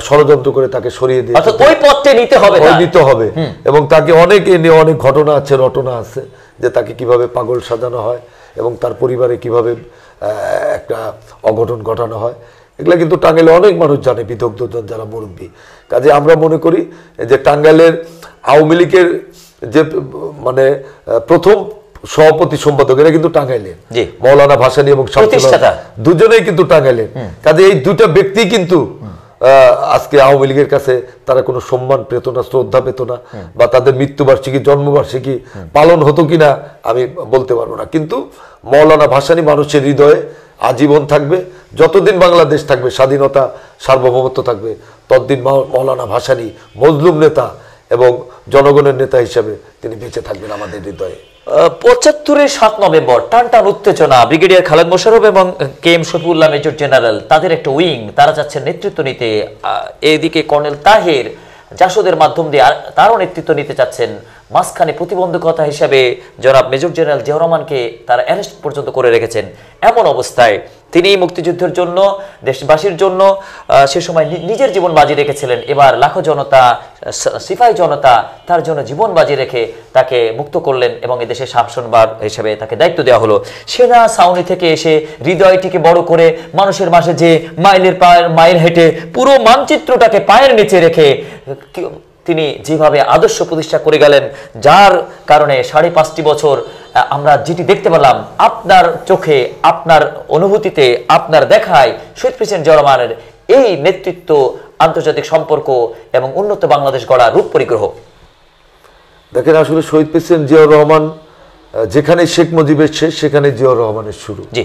ষড়যন্ত্র করে তাকে সরিয়ে দিয়ে ওই পথে নিতে হবে, এবং তাকে অনেক নিয়ে অনেক ঘটনা আছে, রটনা আছে, যে তাকে কিভাবে পাগল সাজানো হয় এবং তার পরিবারে কিভাবে একটা অঘটন ঘটানো হয়, এগুলা কিন্তু টাঙ্গাইলে অনেক মানুষ জানে, বিদগ্ধজন যারা মুরব্বী। কাজে আমরা মনে করি যে টাঙ্গাইলের আওয়ামী লীগের যে মানে প্রথম সভাপতি সম্পাদক, এরা কিন্তু টাঙ্গাইলের, মৌলানা ভাসানী এবং দুজনেই কিন্তু টাঙ্গাইলের। কাজে এই দুইটা ব্যক্তি কিন্তু আজকে আওয়ামী লীগের কাছে তারা কোনো সম্মান পেত না, শ্রদ্ধা পেত না, বা তাদের মৃত্যুবার্ষিকী জন্মবার্ষিকী পালন হতো কিনা আমি বলতে পারবো না। কিন্তু মৌলানা ভাসানী মানুষের হৃদয়ে আজীবন থাকবে, যতদিন বাংলাদেশ থাকবে, স্বাধীনতা সার্বভৌমত্ব থাকবে, ততদিন মৌলানা ভাসানী মজলুম নেতা এবং জনগণের নেতা হিসেবে তিনি বেঁচে থাকবেন আমাদের হৃদয়ে। 75-এর 7 নভেম্বর টানটান উত্তেজনা, ব্রিগেডিয়ার খালেদ মোশাররফ এবং K M Shafiullah major general, তাদের একটা উইং, তারা যাচ্ছেন নেতৃত্ব নিতে। এদিকে কর্নেল তাহের জাসদের মাধ্যম দিয়ে তারও নেতৃত্ব নিতে চাচ্ছেন। মাঝখানে প্রতিবন্ধকতা হিসাবে জনাব মেজর জেনারেল জিয়াউর রহমানকে তারা অ্যারেস্ট পর্যন্ত করে রেখেছেন। এমন অবস্থায় তিনি মুক্তিযুদ্ধের জন্য, দেশবাসীর জন্য সে সময় নিজের জীবন বাজি রেখেছিলেন। এবার লাখো জনতা, সিপাহী জনতা তার জন্য জীবন বাজি রেখে তাকে মুক্ত করলেন এবং এদেশের শাসনভার হিসেবে তাকে দায়িত্ব দেওয়া হলো। সেনা ছাউনি থেকে এসে হৃদয়টিকে বড় করে মানুষের মাঝে যে মাইল হেঁটে পুরো মানচিত্রটাকে পায়ের নিচে রেখে তিনি যেভাবে আদর্শ প্রতিষ্ঠা করে গেলেন, যার কারণে 5.5 বছর আমরা যেটি দেখতে পেলাম আপনার চোখে, আপনার অনুভূতিতে, আপনার দেখায় শহীদ প্রেসিডেন্ট জিয়াউর রহমানের এই নেতৃত্ব, আন্তর্জাতিক সম্পর্ক এবং উন্নত বাংলাদেশ গড়ার রূপ পরিগ্রহ। দেখেন, আসলে শহীদ প্রেসিডেন্ট জিয়াউর রহমান যেখানে শেখ মুজিবের শেষ, সেখানে জিয়াউর রহমানের শুরু। জি,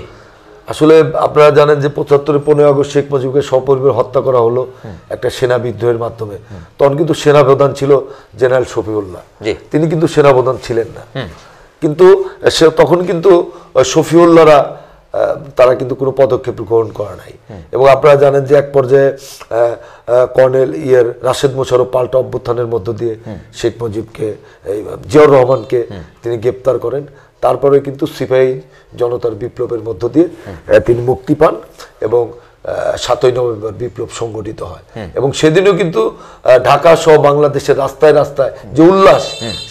আসলে আপনারা জানেন যে 75-এর 15 আগস্ট শেখ মুজিবকে সপরিবারে হত্যা করা হলো একটা সেনা বিদ্রোহের মাধ্যমে। তখন কিন্তু সেনাপ্রধান ছিল জেনারেল শফিউল্লাহ, তিনি কিন্তু সেনাপ্রধান ছিলেন না। কিন্তু তখন কিন্তু শফিউল্লাহরা তারা কিন্তু কোনো পদক্ষেপ গ্রহণ করা নাই। এবং আপনারা জানেন যে এক পর্যায়ে কর্নেল রাশেদ মোশাররফ পাল্টা অভ্যুত্থানের মধ্য দিয়ে শেখ মুজিবকে, জিয়াউর রহমানকে তিনি গ্রেপ্তার করেন। তারপরে কিন্তু সিপাহী জনতার বিপ্লবের মধ্য দিয়ে তিনি মুক্তি পান এবং 7ই নভেম্বর বিপ্লব সংগঠিত হয়। এবং সেদিনও কিন্তু ঢাকা সহ বাংলাদেশের রাস্তায় রাস্তায় যে উল্লাস,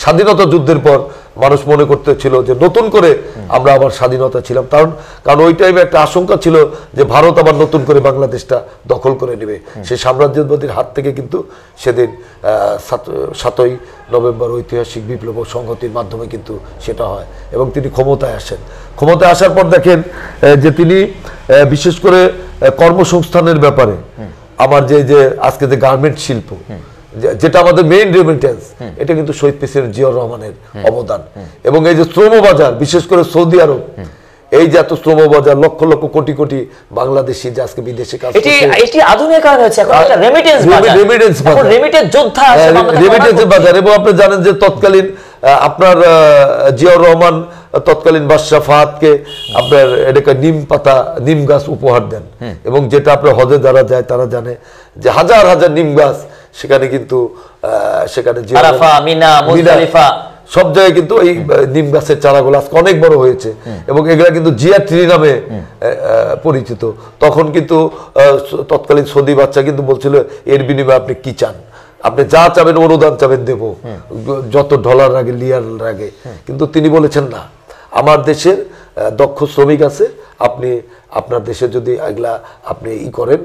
স্বাধীনতা যুদ্ধের পর মানুষ মনে করতেছিল যে নতুন করে আমরা আবার স্বাধীনতা ছিলাম। কারণ ওই টাইমে একটা আশঙ্কা ছিল যে ভারত আবার নতুন করে বাংলাদেশটা দখল করে নেবে। সেই সাম্রাজ্যবাদীর হাত থেকে কিন্তু সেদিন 7ই নভেম্বর ঐতিহাসিক বিপ্লব ও সংহতির মাধ্যমে কিন্তু সেটা হয় এবং তিনি ক্ষমতায় আসেন। ক্ষমতায় আসার পর দেখেন যে তিনি বিশেষ করে কর্মসংস্থানের ব্যাপারে, আমার যে আজকে যে গার্মেন্ট শিল্প, যেটা আমাদের মেইন রেমিটেন্স, এটা কিন্তু শহীদ প্রেসিডেন্ট জিয়াউর রহমানের অবদান। এবং এই যে শ্রম বাজার, বিশেষ করে সৌদি আরব, এই যে এত শ্রমবাজার, লক্ষ লক্ষ কোটি কোটি বাংলাদেশি যে আজকে বিদেশে কাজ করছে, এটি আধুনিকায়ন হয়েছে, এখন এটা রেমিটেন্স বাজার, রেমিটেন্স এখন রেমিটেন্স যোদ্ধা আছে বাংলাদেশে, রেমিটেন্স বাজার। এবং আপনি জানেন যে তৎকালীন আপনার জিয়াউর রহমান তৎকালীন বাদশাহ ফাহাদকে আপনার এটাকে নিম পাতা, নিম গাছ উপহার দেন, এবং যেটা আপনার হজে যারা যায় তারা জানে যে হাজার হাজার নিম গাছ সেখানে কিন্তু সেখানে আরাফা, মিনা, মুজদালিফা সব জায়গায় কিন্তু এই নিম গাছের চারাগুলো আজকে অনেক বড় হয়েছে, এবং এগুলা কিন্তু জিয়া ট্রি নামে পরিচিত। তখন কিন্তু তৎকালীন সৌদি বাচ্চা কিন্তু বলছিল এর বিনিময়ে আপনি কি চান, আপনি যা চাবেন অনুদান চাবেন দেব, যত ডলার লাগে লিয়ার লাগে। কিন্তু তিনি বলেছেন না, আমার দেশের দক্ষ শ্রমিক আছে, আপনি আপনার দেশে যদি এগুলা আপনি করেন,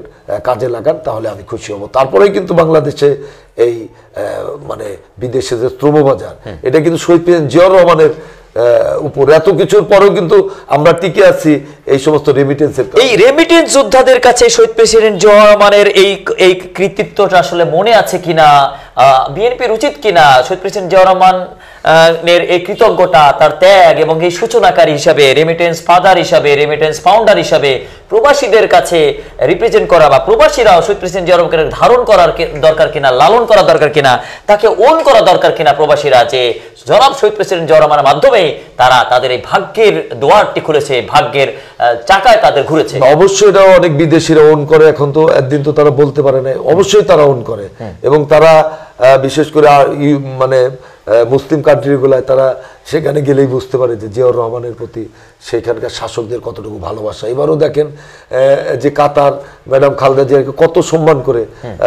কাজে লাগান, তাহলে আমি খুশি হব। তারপরেই কিন্তু বাংলাদেশে এই মানে বিদেশে যে শ্রমবাজার, এটা কিন্তু শহীদ প্রেসিডেন্ট জিয়াউর রহমানের উপর, এত কিছুর পরেও কিন্তু আমরা টিকে আছি এই সমস্ত রেমিটেন্সের। এই রেমিটেন্স যোদ্ধাদের কাছে শহীদ প্রেসিডেন্ট জিয়াউর রহমানের এই কৃতিত্বটা আসলে মনে আছে কিনা, বিএনপির উচিত কিনা শহীদ প্রেসিডেন্ট জিয়াউর রহমান এর এই কৃতজ্ঞতা, তার ত্যাগ এবং এই সূচনাকারী হিসাবে, রেমিটেন্স ফাদার হিসাবে, রেমিটেন্স ফাউন্ডার হিসাবে প্রবাসীদের কাছে রিপ্রেজেন্ট করা, বা প্রবাসীরাও শহীদ প্রেসিডেন্ট জিয়াউর রহমানকে ধারণ করার দরকার কিনা, লালন করা দরকার কিনা, তাকে ওন করা দরকার কিনা প্রবাসীরা, যে জনাব শহীদ প্রেসিডেন্ট জিয়াউর রহমানের মাধ্যমে তারা তাদের এই ভাগ্যের দুয়ারটি খুলেছে, ভাগ্যের চাকায় তাদের ঘুরেছে। অবশ্যই এটাও অনেক বিদেশিরা ওন করে, এখন তো একদিন তো তারা বলতে পারে না, অবশ্যই তারা ওন করে। এবং তারা বিশেষ করে মানে মুসলিম কান্ট্রিগুলায় তারা সেখানে গেলেই বুঝতে পারে যে জিয়াউর রহমানের প্রতি সেখানকার শাসকদের কতটুকু ভালোবাসা। এবারও দেখেন যে কাতার ম্যাডাম খালেদা জিয়াকে কত সম্মান করে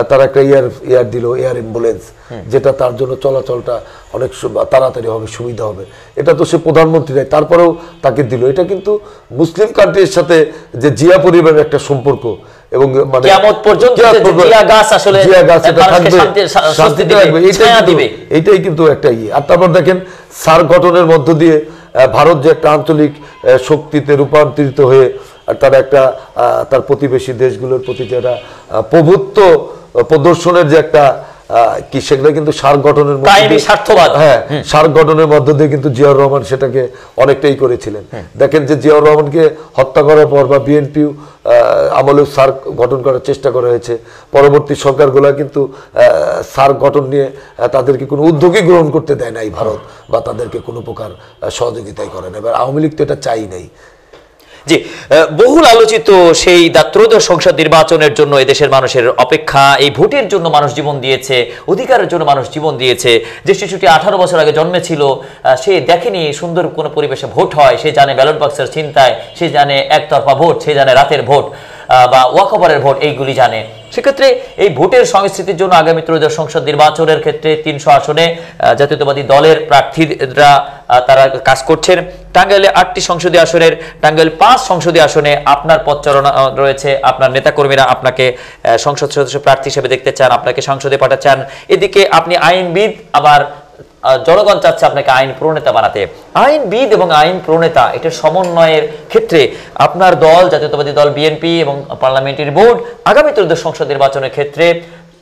তারা একটা এয়ার দিল, এয়ার অ্যাম্বুলেন্স, যেটা তার জন্য চলাচলটা অনেক তাড়াতাড়ি হবে, সুবিধা হবে। এটা তো সে প্রধানমন্ত্রী নাই, তারপরেও তাকে দিল। এটা কিন্তু মুসলিম কান্ট্রির সাথে যে জিয়া পরিবারের একটা সম্পর্ক, এবং মানে কিয়ামত পর্যন্ত জিয়া গাছ আসলে শান্তিতে থাকবে, এইটাই কিন্তু একটা আর তারপর দেখেন সার্ক গঠনের মধ্য দিয়ে ভারত যে একটা আঞ্চলিক শক্তিতে রূপান্তরিত হয়ে তারা একটা তার প্রতিবেশী দেশগুলোর প্রতি যারা প্রভুত্ব প্রদর্শনের যে একটা কি, সেগুলো কিন্তু সার্ক গঠনের মধ্যে, হ্যাঁ সার্ক গঠনের মধ্য দিয়ে কিন্তু জিয়াউর রহমান সেটাকে অনেকটাই করেছিলেন। দেখেন যে জিয়াউর রহমানকে হত্যা করার পর বা বিএনপি আমলেও সার্ক গঠন করার চেষ্টা করা হয়েছে, পরবর্তী সরকারগুলো কিন্তু সার্ক গঠন নিয়ে তাদেরকে কোনো উদ্যোগই গ্রহণ করতে দেয় নাই ভারত, বা তাদেরকে কোনো প্রকার সহযোগিতাই করে না। এবার আওয়ামী লীগ তো এটা চাই নাই। জি, বহুল আলোচিত সেই ত্রয়োদশ সংসদ নির্বাচনের জন্য এদেশের মানুষের অপেক্ষা, এই ভোটের জন্য মানুষ জীবন দিয়েছে, অধিকারের জন্য মানুষ জীবন দিয়েছে। যে শিশুটি 18 বছর আগে জন্মেছিল, সে দেখেনি সুন্দর কোনো পরিবেশে ভোট হয়, সে জানে ব্যালট বক্সের চিন্তায়, সে জানে একতরফা ভোট, সে জানে রাতের ভোট বা ওয়াকওভারের ভোট, এইগুলি জানে। সেক্ষেত্রে এই ভোটের সংস্কৃতির জন্য আগামী ত্রয়োদশ সংসদ নির্বাচনের ক্ষেত্রে 300 আসনে জাতীয়তাবাদী দলের প্রার্থীরা তারা কাজ করছেন। টাঙ্গাইলে 8টি সংসদীয় আসনের, টাঙ্গাইল 5 সংসদীয় আসনে আপনার পদচারণা রয়েছে, আপনার নেতাকর্মীরা আপনাকে সংসদ সদস্য প্রার্থী হিসেবে দেখতে চান, আপনাকে সংসদে পাঠাচ্ছেন। এদিকে আপনি আইনবিদ, আবার জনগণ চাচ্ছে আপনাকে আইন প্রণেতা বানাতে। আইনবিদ এবং আইন প্রণেতা এটার সমন্বয়ের ক্ষেত্রে আপনার দল, জাতীয়তাবাদী দল বিএনপি এবং পার্লামেন্টারি বোর্ড আগামী ত্রয়োদশ সংসদ নির্বাচনের ক্ষেত্রে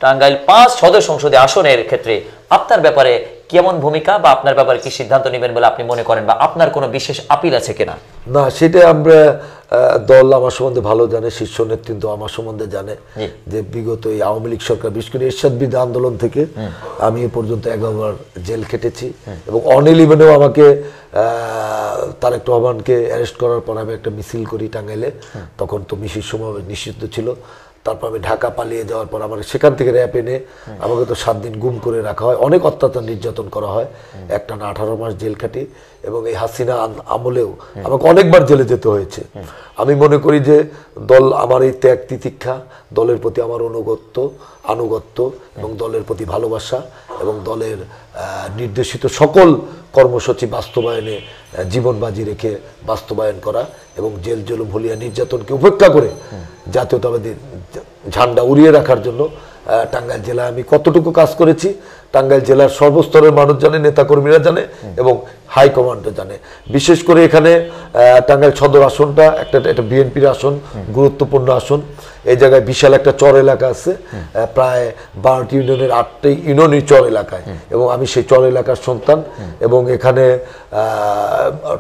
টাঙ্গাইল 5 সদস্য সংসদীয় আসনের ক্ষেত্রে আপনার ব্যাপারে কেমন ভূমিকা, বা আপনার ব্যাপারে কি সিদ্ধান্ত নেবেন বলে আপনি মনে করেন, বা আপনার কোনো বিশেষ আপিল আছে কিনা? না, সেটা আমরা দল আমার সম্বন্ধে ভালো জানে, শীর্ষ নেতৃত্ব আমার সম্বন্ধে জানে যে বিগত এই আওয়ামী লীগ সরকার, বিশেষ করে এরশাদ বিরোধী আন্দোলন থেকে আমি এ পর্যন্ত 11 বার জেল খেটেছি, এবং অন-11-এও আমাকে তারেক রহমানকে অ্যারেস্ট করার পর আমি একটা মিছিল করি টাঙ্গাইলে, তখন তো মিছিল সমাবেশ নিষিদ্ধ ছিল। তারপর আমি ঢাকা পালিয়ে যাওয়ার পর আমার সেখান থেকে র্যাব এনে আমাকে তো 7 দিন গুম করে রাখা হয়, অনেক অত্যাচার নির্যাতন করা হয়, একটানা 18 মাস জেল খাটি। এবং এই হাসিনা আমলেও আমাকে অনেকবার জেলে যেতে হয়েছে। আমি মনে করি যে দল আমার এই ত্যাগ তিতিক্ষা, দলের প্রতি আমার আনুগত্য এবং দলের প্রতি ভালোবাসা এবং দলের নির্দেশিত সকল কর্মসূচি বাস্তবায়নে জীবন বাজি রেখে বাস্তবায়ন করা, এবং জেল জুলুম হুলিয়া নির্যাতনকে উপেক্ষা করে জাতীয়তাবাদী ঝান্ডা উড়িয়ে রাখার জন্য টাঙ্গাইল জেলায় আমি কতটুকু কাজ করেছি টাঙ্গাইল জেলার সর্বস্তরের মানুষ জানে, নেতাকর্মীরা জানে এবং হাইকমান্ডও জানে। বিশেষ করে এখানে টাঙ্গাইল সদর আসনটা একটা বিএনপির আসন, গুরুত্বপূর্ণ আসন। এই জায়গায় বিশাল একটা চর এলাকা আছে, প্রায় 12টি ইউনিয়নের 8টি ইউনিয়নই চর এলাকায়, এবং আমি সেই চর এলাকার সন্তান। এবং এখানে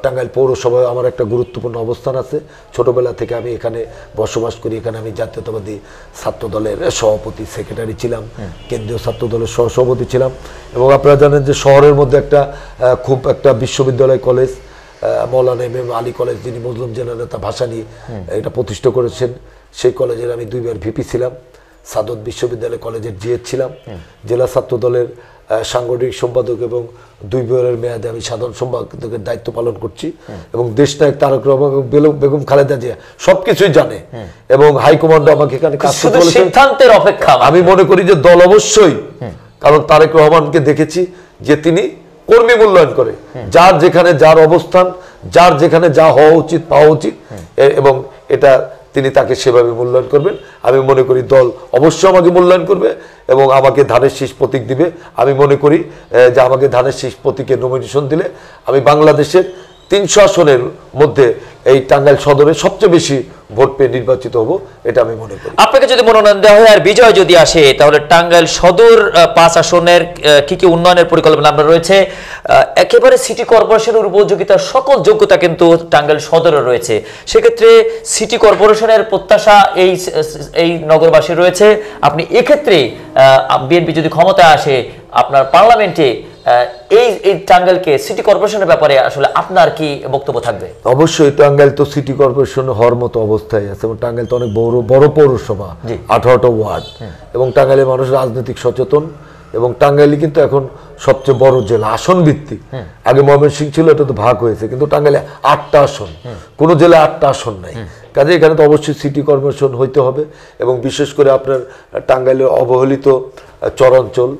টাঙ্গাইল পৌরসভায় আমার একটা গুরুত্বপূর্ণ অবস্থান আছে। ছোটবেলা থেকে আমি এখানে বসবাস করি। এখানে আমি জাতীয়তাবাদী ছাত্র দলের সভাপতি, সেক্রেটারি ছিলাম, কেন্দ্রীয় ছাত্র দলের সহসভাপতি ছিলাম। এবং আপনারা জানেন যে শহরের মধ্যে খুব একটা বিশ্ববিদ্যালয় কলেজ, মৌলানা এম আলী কলেজ, যিনি মুসলিম জেনারেল নেতা ভাসানী এটা প্রতিষ্ঠা করেছেন, সেই কলেজের আমি 2 বার ভিপি ছিলাম। সাদত বিশ্ববিদ্যালয় কলেজের জিএড ছিলাম। জেলা ছাত্র দলের সাংগঠনিক সম্পাদক এবং 2 বারের মেয়াদে আমি সাধারণ সম্পাদকের দায়িত্ব পালন করছি। এবং দেশনায়ক তারেক রহমান এবং বেগম খালেদা জিয়া সবকিছুই জানে, এবং হাইকমান্ড আমাকে এখানে কাজ করতে বলেছে। সিদ্ধান্তের অপেক্ষা। আমি মনে করি যে দল অবশ্যই, কারণ তারেক রহমানকে দেখেছি যে তিনি কর্মী মূল্যায়ন করে, যার যেখানে যার অবস্থান, যার যেখানে যা হওয়া উচিত পাওয়া উচিত, এবং এটা তিনি তাকে সেভাবে মূল্যায়ন করবেন। আমি মনে করি দল অবশ্যই আমাকে মূল্যায়ন করবে এবং আমাকে ধানের শীষ প্রতীক দিবে। আমি মনে করি যে আমাকে ধানের শীষ প্রতীকে নমিনেশন দিলে আমি বাংলাদেশের 300 আসনের মধ্যে এই টাঙ্গাইল সদরে সবচেয়ে বেশি ভোট পেয়ে নির্বাচিত হব, এটা আমি মনে করি। আপনাকে যদি মনোনয়ন দেওয়া হয় আর বিজয় যদি আসে, তাহলে টাঙ্গাইল সদর 5 আসনের কি কি উন্নয়নের পরিকল্পনা আপনার রয়েছে? একেবারে সিটি কর্পোরেশনের উপযোগিতার সকল যোগ্যতা কিন্তু টাঙ্গাইল সদরে রয়েছে। সেক্ষেত্রে সিটি কর্পোরেশনের প্রত্যাশা এই নগরবাসীর রয়েছে। আপনি এক্ষেত্রে বিএনপি যদি ক্ষমতায় আসে আপনার পার্লামেন্টে, এই টাঙ্গাইলকে সিটি কর্পোরেশনের ব্যাপারে আসলে আপনার কি বক্তব্য থাকবে? অবশ্যই টাঙ্গাইল তো সিটি কর্পোরেশন হওয়ার মতো অবস্থায় আছে, এবং টাঙ্গাইল তো অনেক বড় পৌরসভা, 18টা ওয়ার্ড, এবং টাঙ্গাইলের মানুষ রাজনৈতিক সচেতন, এবং টাঙ্গাইলই কিন্তু এখন সবচেয়ে বড় জেলা আসন ভিত্তিক। আগে ময়মনসিংহ ছিল, এটা তো ভাগ হয়েছে, কিন্তু টাঙ্গাইলে 8টা আসন, কোনো জেলায় 8টা আসন নাই। কাজে এখানে তো অবশ্যই সিটি কর্পোরেশন হইতে হবে, এবং বিশেষ করে আপনার টাঙ্গাইলের অবহেলিত চরাঞ্চল,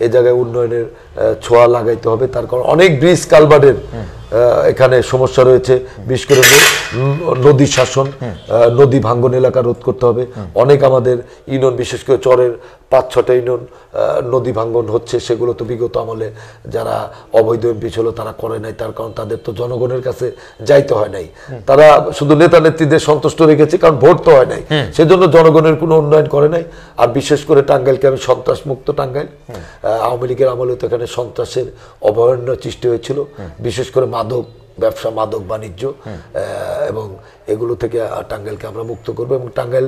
এ জায়গায় উন্নয়নের ছোঁয়া লাগাইতে হবে। তার কারণ অনেক ব্রিজ কালভার্টের এখানে সমস্যা রয়েছে, বিশেষ করে নদী শাসন, নদী ভাঙ্গন এলাকা রোধ করতে হবে। অনেক আমাদের ইউনিয়ন, বিশেষ করে চরের 5-6টা ইউনিয়ন নদী ভাঙ্গন হচ্ছে, সেগুলো তো বিগত আমলে যারা অবৈধ এমপি ছিল তারা করে নাই, তার কারণ তাদের তো জনগণের কাছে যাইতে হয় নাই, তারা শুধু নেতা নেত্রীদের সন্তুষ্ট রেখেছে, কারণ ভোট তো হয় নাই, সেজন্য জনগণের কোনো উন্নয়ন করে নাই। আর বিশেষ করে টাঙ্গাইলকে আমি সন্ত্রাস মুক্ত টাঙ্গাইল, আওয়ামী লীগের আমলে তো এখানে সন্ত্রাসের অভয়ারণ্য সৃষ্টি হয়েছিল, বিশেষ করে মাদক ব্যবসা, মাদক বাণিজ্য, এবং এগুলো থেকে টাঙ্গাইলকে আমরা মুক্ত করব, এবং টাঙ্গাইল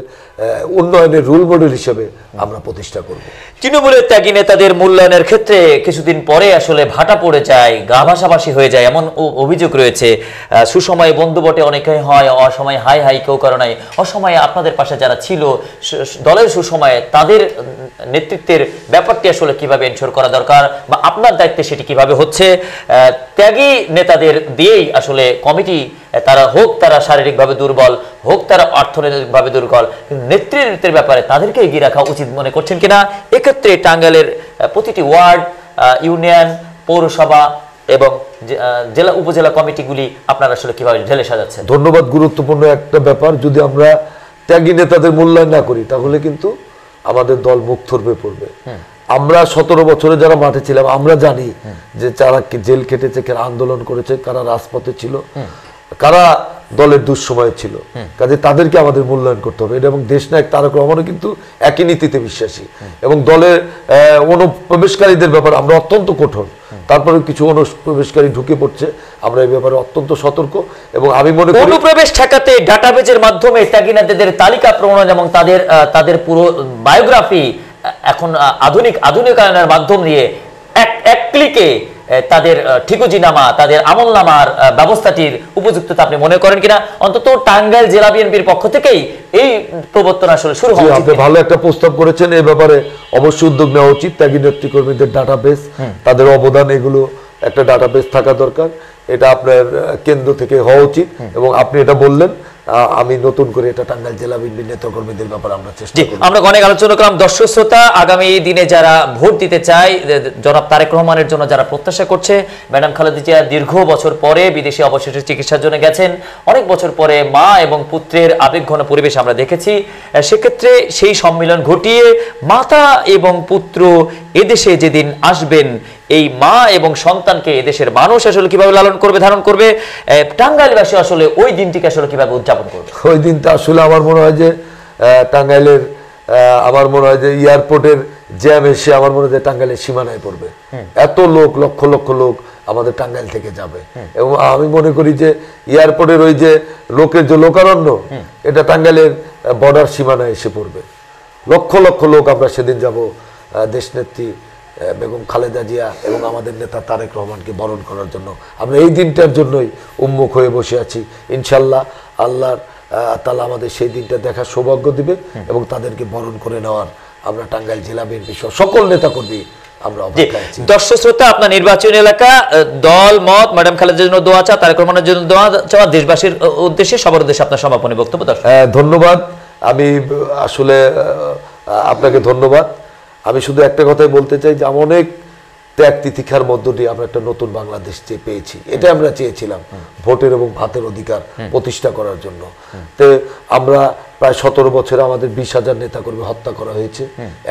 উন্নয়নের রোল মডেল হিসেবে আমরা প্রতিষ্ঠা করব। তৃণমূলের ত্যাগী নেতাদের মূল্যায়নের ক্ষেত্রে কিছুদিন পরে আসলে ভাটা পড়ে যায়, গা ভাসাভাসি হয়ে যায়, এমন অভিযোগ রয়েছে। সুসময়ে বন্ধু বটে অনেকেই হয়, অসময়ে হাই হাই কেউ করে নাই। অসময়ে আপনাদের পাশে যারা ছিল দলের সুসময়ে, তাদের নেতৃত্বের ব্যাপারটি আসলে কিভাবে এনশোর করা দরকার, বা আপনার দায়িত্বে সেটি কিভাবে হচ্ছে? ত্যাগী নেতাদের দিয়েই আসলে কমিটি, তারা শারীরিকভাবে দুর্বল হোক, তারা অর্থনৈতিকভাবে দুর্বল, কিন্তু নেতৃত্বের ব্যাপারে তাদেরকে এগিয়ে রাখা উচিত মনে করছেন কিনা? এক্ষেত্রে টাঙ্গাইলের প্রতিটি ওয়ার্ড, ইউনিয়ন, পৌরসভা এবং জেলা উপজেলা কমিটিগুলি আপনারা আসলে কিভাবে ঢেলে সাজাচ্ছেন? ধন্যবাদ। গুরুত্বপূর্ণ একটা ব্যাপার। যদি আমরা ত্যাগী নেতাদের মূল্যায়ন না করি, তাহলে কিন্তু আমাদের দল মুখ থুবড়ে পড়বে। আমরা 17 বছরে যারা মাঠে ছিলাম, আমরা জানি যে যারা জেল খেটেছে, কারা আন্দোলন করেছে, কারা রাজপথে ছিল, কারা দলের দুঃসময় ছিল। কাজে তাদেরকে আমাদের মূল্যায়ন করতে হবে। এবং দেশনায়ক তারেক রহমানও কিন্তু একই নীতিতে বিশ্বাসী, এবং দলের অনুপ্রবেশকারীদের ব্যাপারে আমরা অত্যন্ত কঠোর। তারপরে কিছু অনুপ্রবেশকারী ঢুকে পড়ছে, আমরা এই ব্যাপারে অত্যন্ত সতর্ক। এবং আমি মনে করি অনুপ্রবেশ ঠেকাতে ডাটাবেজের মাধ্যমে ত্যাগী নেতাদের তালিকা প্রণয়ন এবং তাদের পুরো বায়োগ্রাফি এখন আধুনিকায়নের মাধ্যম দিয়ে এক ক্লিকে তাদের ঠিকুজিনামা, তাদের আমলনামার ব্যবস্থাটির উপযুক্ততা আপনি মনে করেন কিনা? অন্তত টাঙ্গাইল জেলা বিএনপির পক্ষ থেকেই এই প্রবর্তন আসলে শুরু হওয়া উচিত। আপনি ভালো একটা প্রস্তাব করেছেন, এই ব্যাপারে অবশ্যই উদ্যোগ নেওয়া উচিত। ত্যাগী নেতৃকর্মীদের ডাটাবেস, তাদের অবদান, এগুলো একটা ডাটাবেস থাকা দরকার। এটা আপনার কেন্দ্র থেকে হওয়া উচিত। এবং আপনি এটা বললেন, আমি নতুন করে এটা টাঙ্গাইল জেলা বিএনপি নেতাকর্মীদের ব্যাপারে আমরা চেষ্টা করব। আমরা অনেক আলোচনা করলাম। দর্শক শ্রোতা, আগামী দিনে যারা ভোট দিতে চায়, জনাব তারেক রহমানের জন্য যারা প্রত্যাশা করছে, ম্যাডাম খালেদা জিয়া দীর্ঘ বছর পরে বিদেশে অবশেষে চিকিৎসার জন্য গেছেন, অনেক বছর পরে মা এবং পুত্রের আবেগঘন পরিবেশ আমরা দেখেছি। সেক্ষেত্রে সেই সম্মিলন ঘটিয়ে মাতা এবং পুত্র এদেশে যেদিন আসবেন, এই মা এবং সন্তানকে এদেশের মানুষ আসলে কিভাবে লালন করবে, ধারণ করবে, টাঙ্গাইলবাসী আসলে ওই দিনটিকে আসলে কিভাবে উদযাপন করবে? ওই দিনটা আসলে আমার মনে হয় যে টাঙ্গাইলের আমার মনে হয় যে এয়ারপোর্টের জ্যাম এসে আমার মনে হয় যে টাঙ্গাইলের সীমানায় পড়বে। এত লোক, লক্ষ লক্ষ লোক আমাদের টাঙ্গাইল থেকে যাবে, এবং আমি মনে করি যে এয়ারপোর্টের ওই যে লোকের যে লোকারণ্য, এটা টাঙ্গাইলের বর্ডার সীমানায় এসে পড়বে। লক্ষ লক্ষ লোক আমরা সেদিন যাব দেশনেত্রী বেগম খালেদা জিয়া এবং আমাদের নেতা তারেক রহমানকে বরণ করার জন্য। আমরা এই দিনটার জন্যই উন্মুখ হয়ে বসে আছি। ইনশাল্লাহ আল্লাহর তাআলা আমাদের সেই দিনটা দেখার সৌভাগ্য দিবে এবং তাদেরকে বরণ করে নেওয়ার আমরা টাঙ্গাইল জেলা বিএনপি সহ সকল নেতাকর্মী আমরা অপেক্ষায় আছি। দর্শক শ্রোতা, আপনার নির্বাচনী এলাকা, দল মত, ম্যাডাম খালেদার জন্য দোয়া চা, তারেক রহমানের জন্য দোয়া চাওয়া, দেশবাসীর উদ্দেশ্যে, সবার উদ্দেশ্যে আপনার সমাপনী বক্তব্য। ধন্যবাদ। আমি আসলে আপনাকে ধন্যবাদ। আমি শুধু একটা কথাই বলতে চাই যে আমরা অনেক ত্যাগ তিতিক্ষার মধ্য দিয়ে আমরা একটা নতুন বাংলাদেশ পেয়েছি। এটা আমরা চেয়েছিলাম, ভোটের এবং ভাতের অধিকার প্রতিষ্ঠা করার জন্য। তো আমরা প্রায় 17 বছরে আমাদের 20,000 নেতাকর্মী হত্যা করা হয়েছে,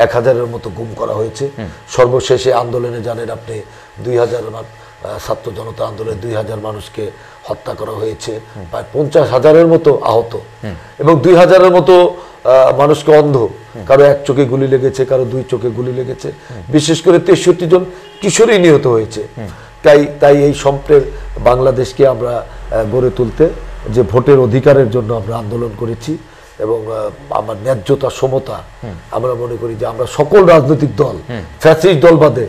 1000-এর মতো গুম করা হয়েছে। সর্বশেষে আন্দোলনে জানেন আপনি 2000 ছাত্র জনতা আন্দোলনে 2000 মানুষকে হত্যা করা হয়েছে, প্রায় 50,000-এর মতো আহত, এবং 2000-এর মতো মানুষকে অন্ধ, কারো এক চোখে গুলি লেগেছে, কারো 2 চোখে গুলি লেগেছে। বিশেষ করে 63 জন কিশোরী নিহত হয়েছে। তাই এই সম্প্রের বাংলাদেশকে আমরা গড়ে তুলতে যে ভোটের অধিকারের জন্য আমরা আন্দোলন করেছি, এবং আমার ন্যায্যতা, সমতা, আমরা মনে করি যে আমরা সকল রাজনৈতিক দল, ফ্যাসিস্ট দল বাদে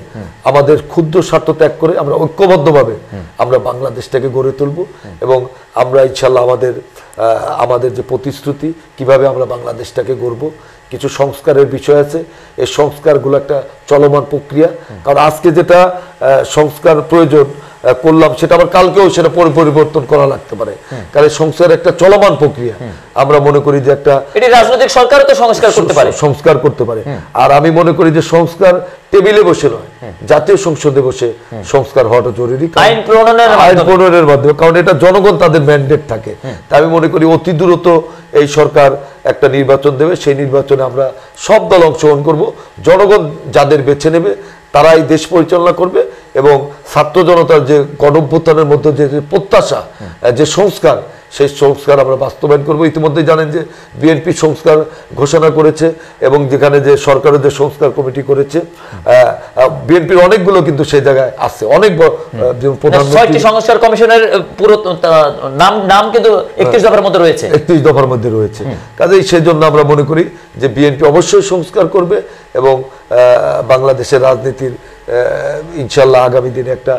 আমাদের ক্ষুদ্র স্বার্থ ত্যাগ করে আমরা ঐক্যবদ্ধভাবে আমরা বাংলাদেশটাকে গড়ে তুলব। এবং আমরা ইনশাল্লাহ আমাদের যে প্রতিশ্রুতি, কিভাবে আমরা বাংলাদেশটাকে গড়ব, কিছু সংস্কারের বিষয় আছে। এই সংস্কারগুলো একটা চলমান প্রক্রিয়া, কারণ আজকে যেটা সংস্কার প্রয়োজন করলাম সেটা আবার কালকেও সেটা পরিবর্তন করা লাগতে পারে, কারণ সংস্কার একটা চলমান প্রক্রিয়া। আমরা মনে করি যে একটা রাজনৈতিক সরকারও তো সংস্কার করতে পারে। আর আমি মনে করি যে সংস্কার টেবিলে বসে নয়, জাতীয় সংসদে বসে সংস্কার হওয়াটা জরুরি, আইন প্রণয়নের মাধ্যমে, কারণ এটা জনগণ তাদের ম্যান্ডেট থাকে। তাই আমি মনে করি অতি দ্রুত এই সরকার একটা নির্বাচন দেবে, সেই নির্বাচনে আমরা সব দল অংশগ্রহণ করব। জনগণ যাদের বেছে নেবে তারাই দেশ পরিচালনা করবে, এবং ছাত্র জনতার যে গণঅভ্যুত্থানের মধ্যে যে প্রত্যাশা, যে সংস্কার, সেই সংস্কার আমরা বাস্তবায়ন করব। ইতিমধ্যে জানেন যে বিএনপি সংস্কার ঘোষণা করেছে, এবং যেখানে যে সরকারের যে সংস্কার কমিটি করেছে, বিএনপির অনেকগুলো কিন্তু সেই জায়গায় আছে। অনেক প্রধানমন্ত্রী সংস্কার কমিশনের পুরো নাম কিন্তু 31 দফার মধ্যে রয়েছে, 31 দফার মধ্যে রয়েছে। কাজেই সেজন্য আমরা মনে করি যে বিএনপি অবশ্যই সংস্কার করবে, এবং বাংলাদেশের রাজনীতির ইনশাল্লাহ আগামী দিনে একটা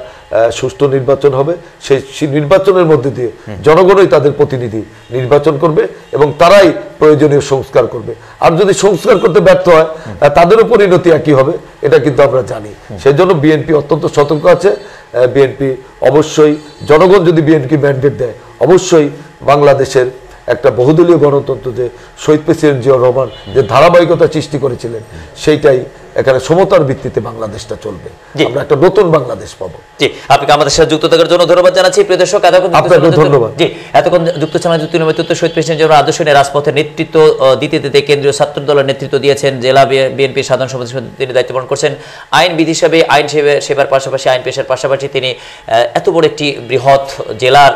সুষ্ঠু নির্বাচন হবে। সেই নির্বাচনের মধ্যে দিয়ে জনগণই তাদের প্রতিনিধি নির্বাচন করবে, এবং তারাই প্রয়োজনীয় সংস্কার করবে। আর যদি সংস্কার করতে ব্যর্থ হয় তাদেরও পরিণতি একই হবে, এটা কিন্তু আমরা জানি। সেই জন্য বিএনপি অত্যন্ত সতর্ক আছে। বিএনপি অবশ্যই, জনগণ যদি বিএনপি ম্যান্ডেট দেয়, অবশ্যই বাংলাদেশের একটা বহুদলীয় গণতন্ত্র, যে শহীদ প্রেসিডেন্ট জিয়াউর রহমান যে ধারাবাহিকতা সৃষ্টি করেছিলেন, সেইটাই এখানে সমতার ভিত্তিতে বাংলাদেশটা চলবে। আমরা একটা নতুন বাংলাদেশ পাবো। জি, আপনাকে আমাদের সাথে যুক্ত থাকার জন্য ধন্যবাদ জানাচ্ছি। প্রিয় দর্শক, আপনাকে ধন্যবাদ। জি, এতক্ষণ যুক্ত ছিলেন নেতৃত্ব শহীদ প্রেসিডেন্ট জিয়াউর আদর্শ নিয়ে রাজপথের নেতৃত্ব দিতে কেন্দ্রীয় ছাত্র দলের নেতৃত্ব দিয়েছেন, জেলা বিএনপির সাধারণ সম্পাদক তিনি দায়িত্ব পালন করছেন। আইনবিধি হিসাবে, আইন সেবার পাশাপাশি, আইন পেশার পাশাপাশি তিনি এত বড় একটি বৃহৎ জেলার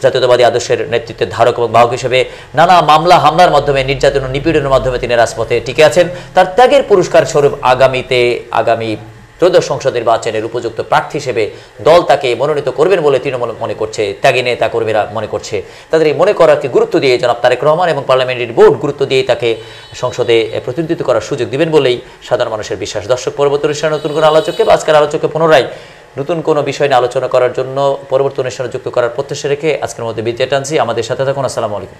জাতীয়তাবাদী আদর্শের নেতৃত্বের ধারক এবং বাহক হিসেবে নানা মামলা হামলার মাধ্যমে, নির্যাতন ও নিপীড়নের মাধ্যমে তিনি রাজপথে টিকে আছেন। তার ত্যাগের পুরস্কার স্বরূপ আগামী ত্রয়োদশ সংসদ নির্বাচনের উপযুক্ত প্রার্থী হিসেবে দল তাকে মনোনীত করবেন বলে তৃণমূল মনে করছে, ত্যাগী নেতা কর্মীরা মনে করছে। তাদের এই মনে করাকে গুরুত্ব দিয়ে জনাব তারেক রহমান এবং পার্লামেন্টারি বোর্ড গুরুত্ব দিয়ে তাকে সংসদে প্রতিনিধিত্ব করার সুযোগ দিবেন বলেই সাধারণ মানুষের বিশ্বাস। দর্শক, পরবর্তী অনুষ্ঠানে নতুন কোনো আলোচককে বা আজকের আলোচককে পুনরায় নতুন কোনো বিষয় নিয়ে আলোচনা করার জন্য পরবর্তী অনুষ্ঠানে যুক্ত করার প্রত্যাশা রেখে আজকের মধ্যে বিদায় টানছি। আমাদের সাথে থাকুন। আসসালামু আলাইকুম।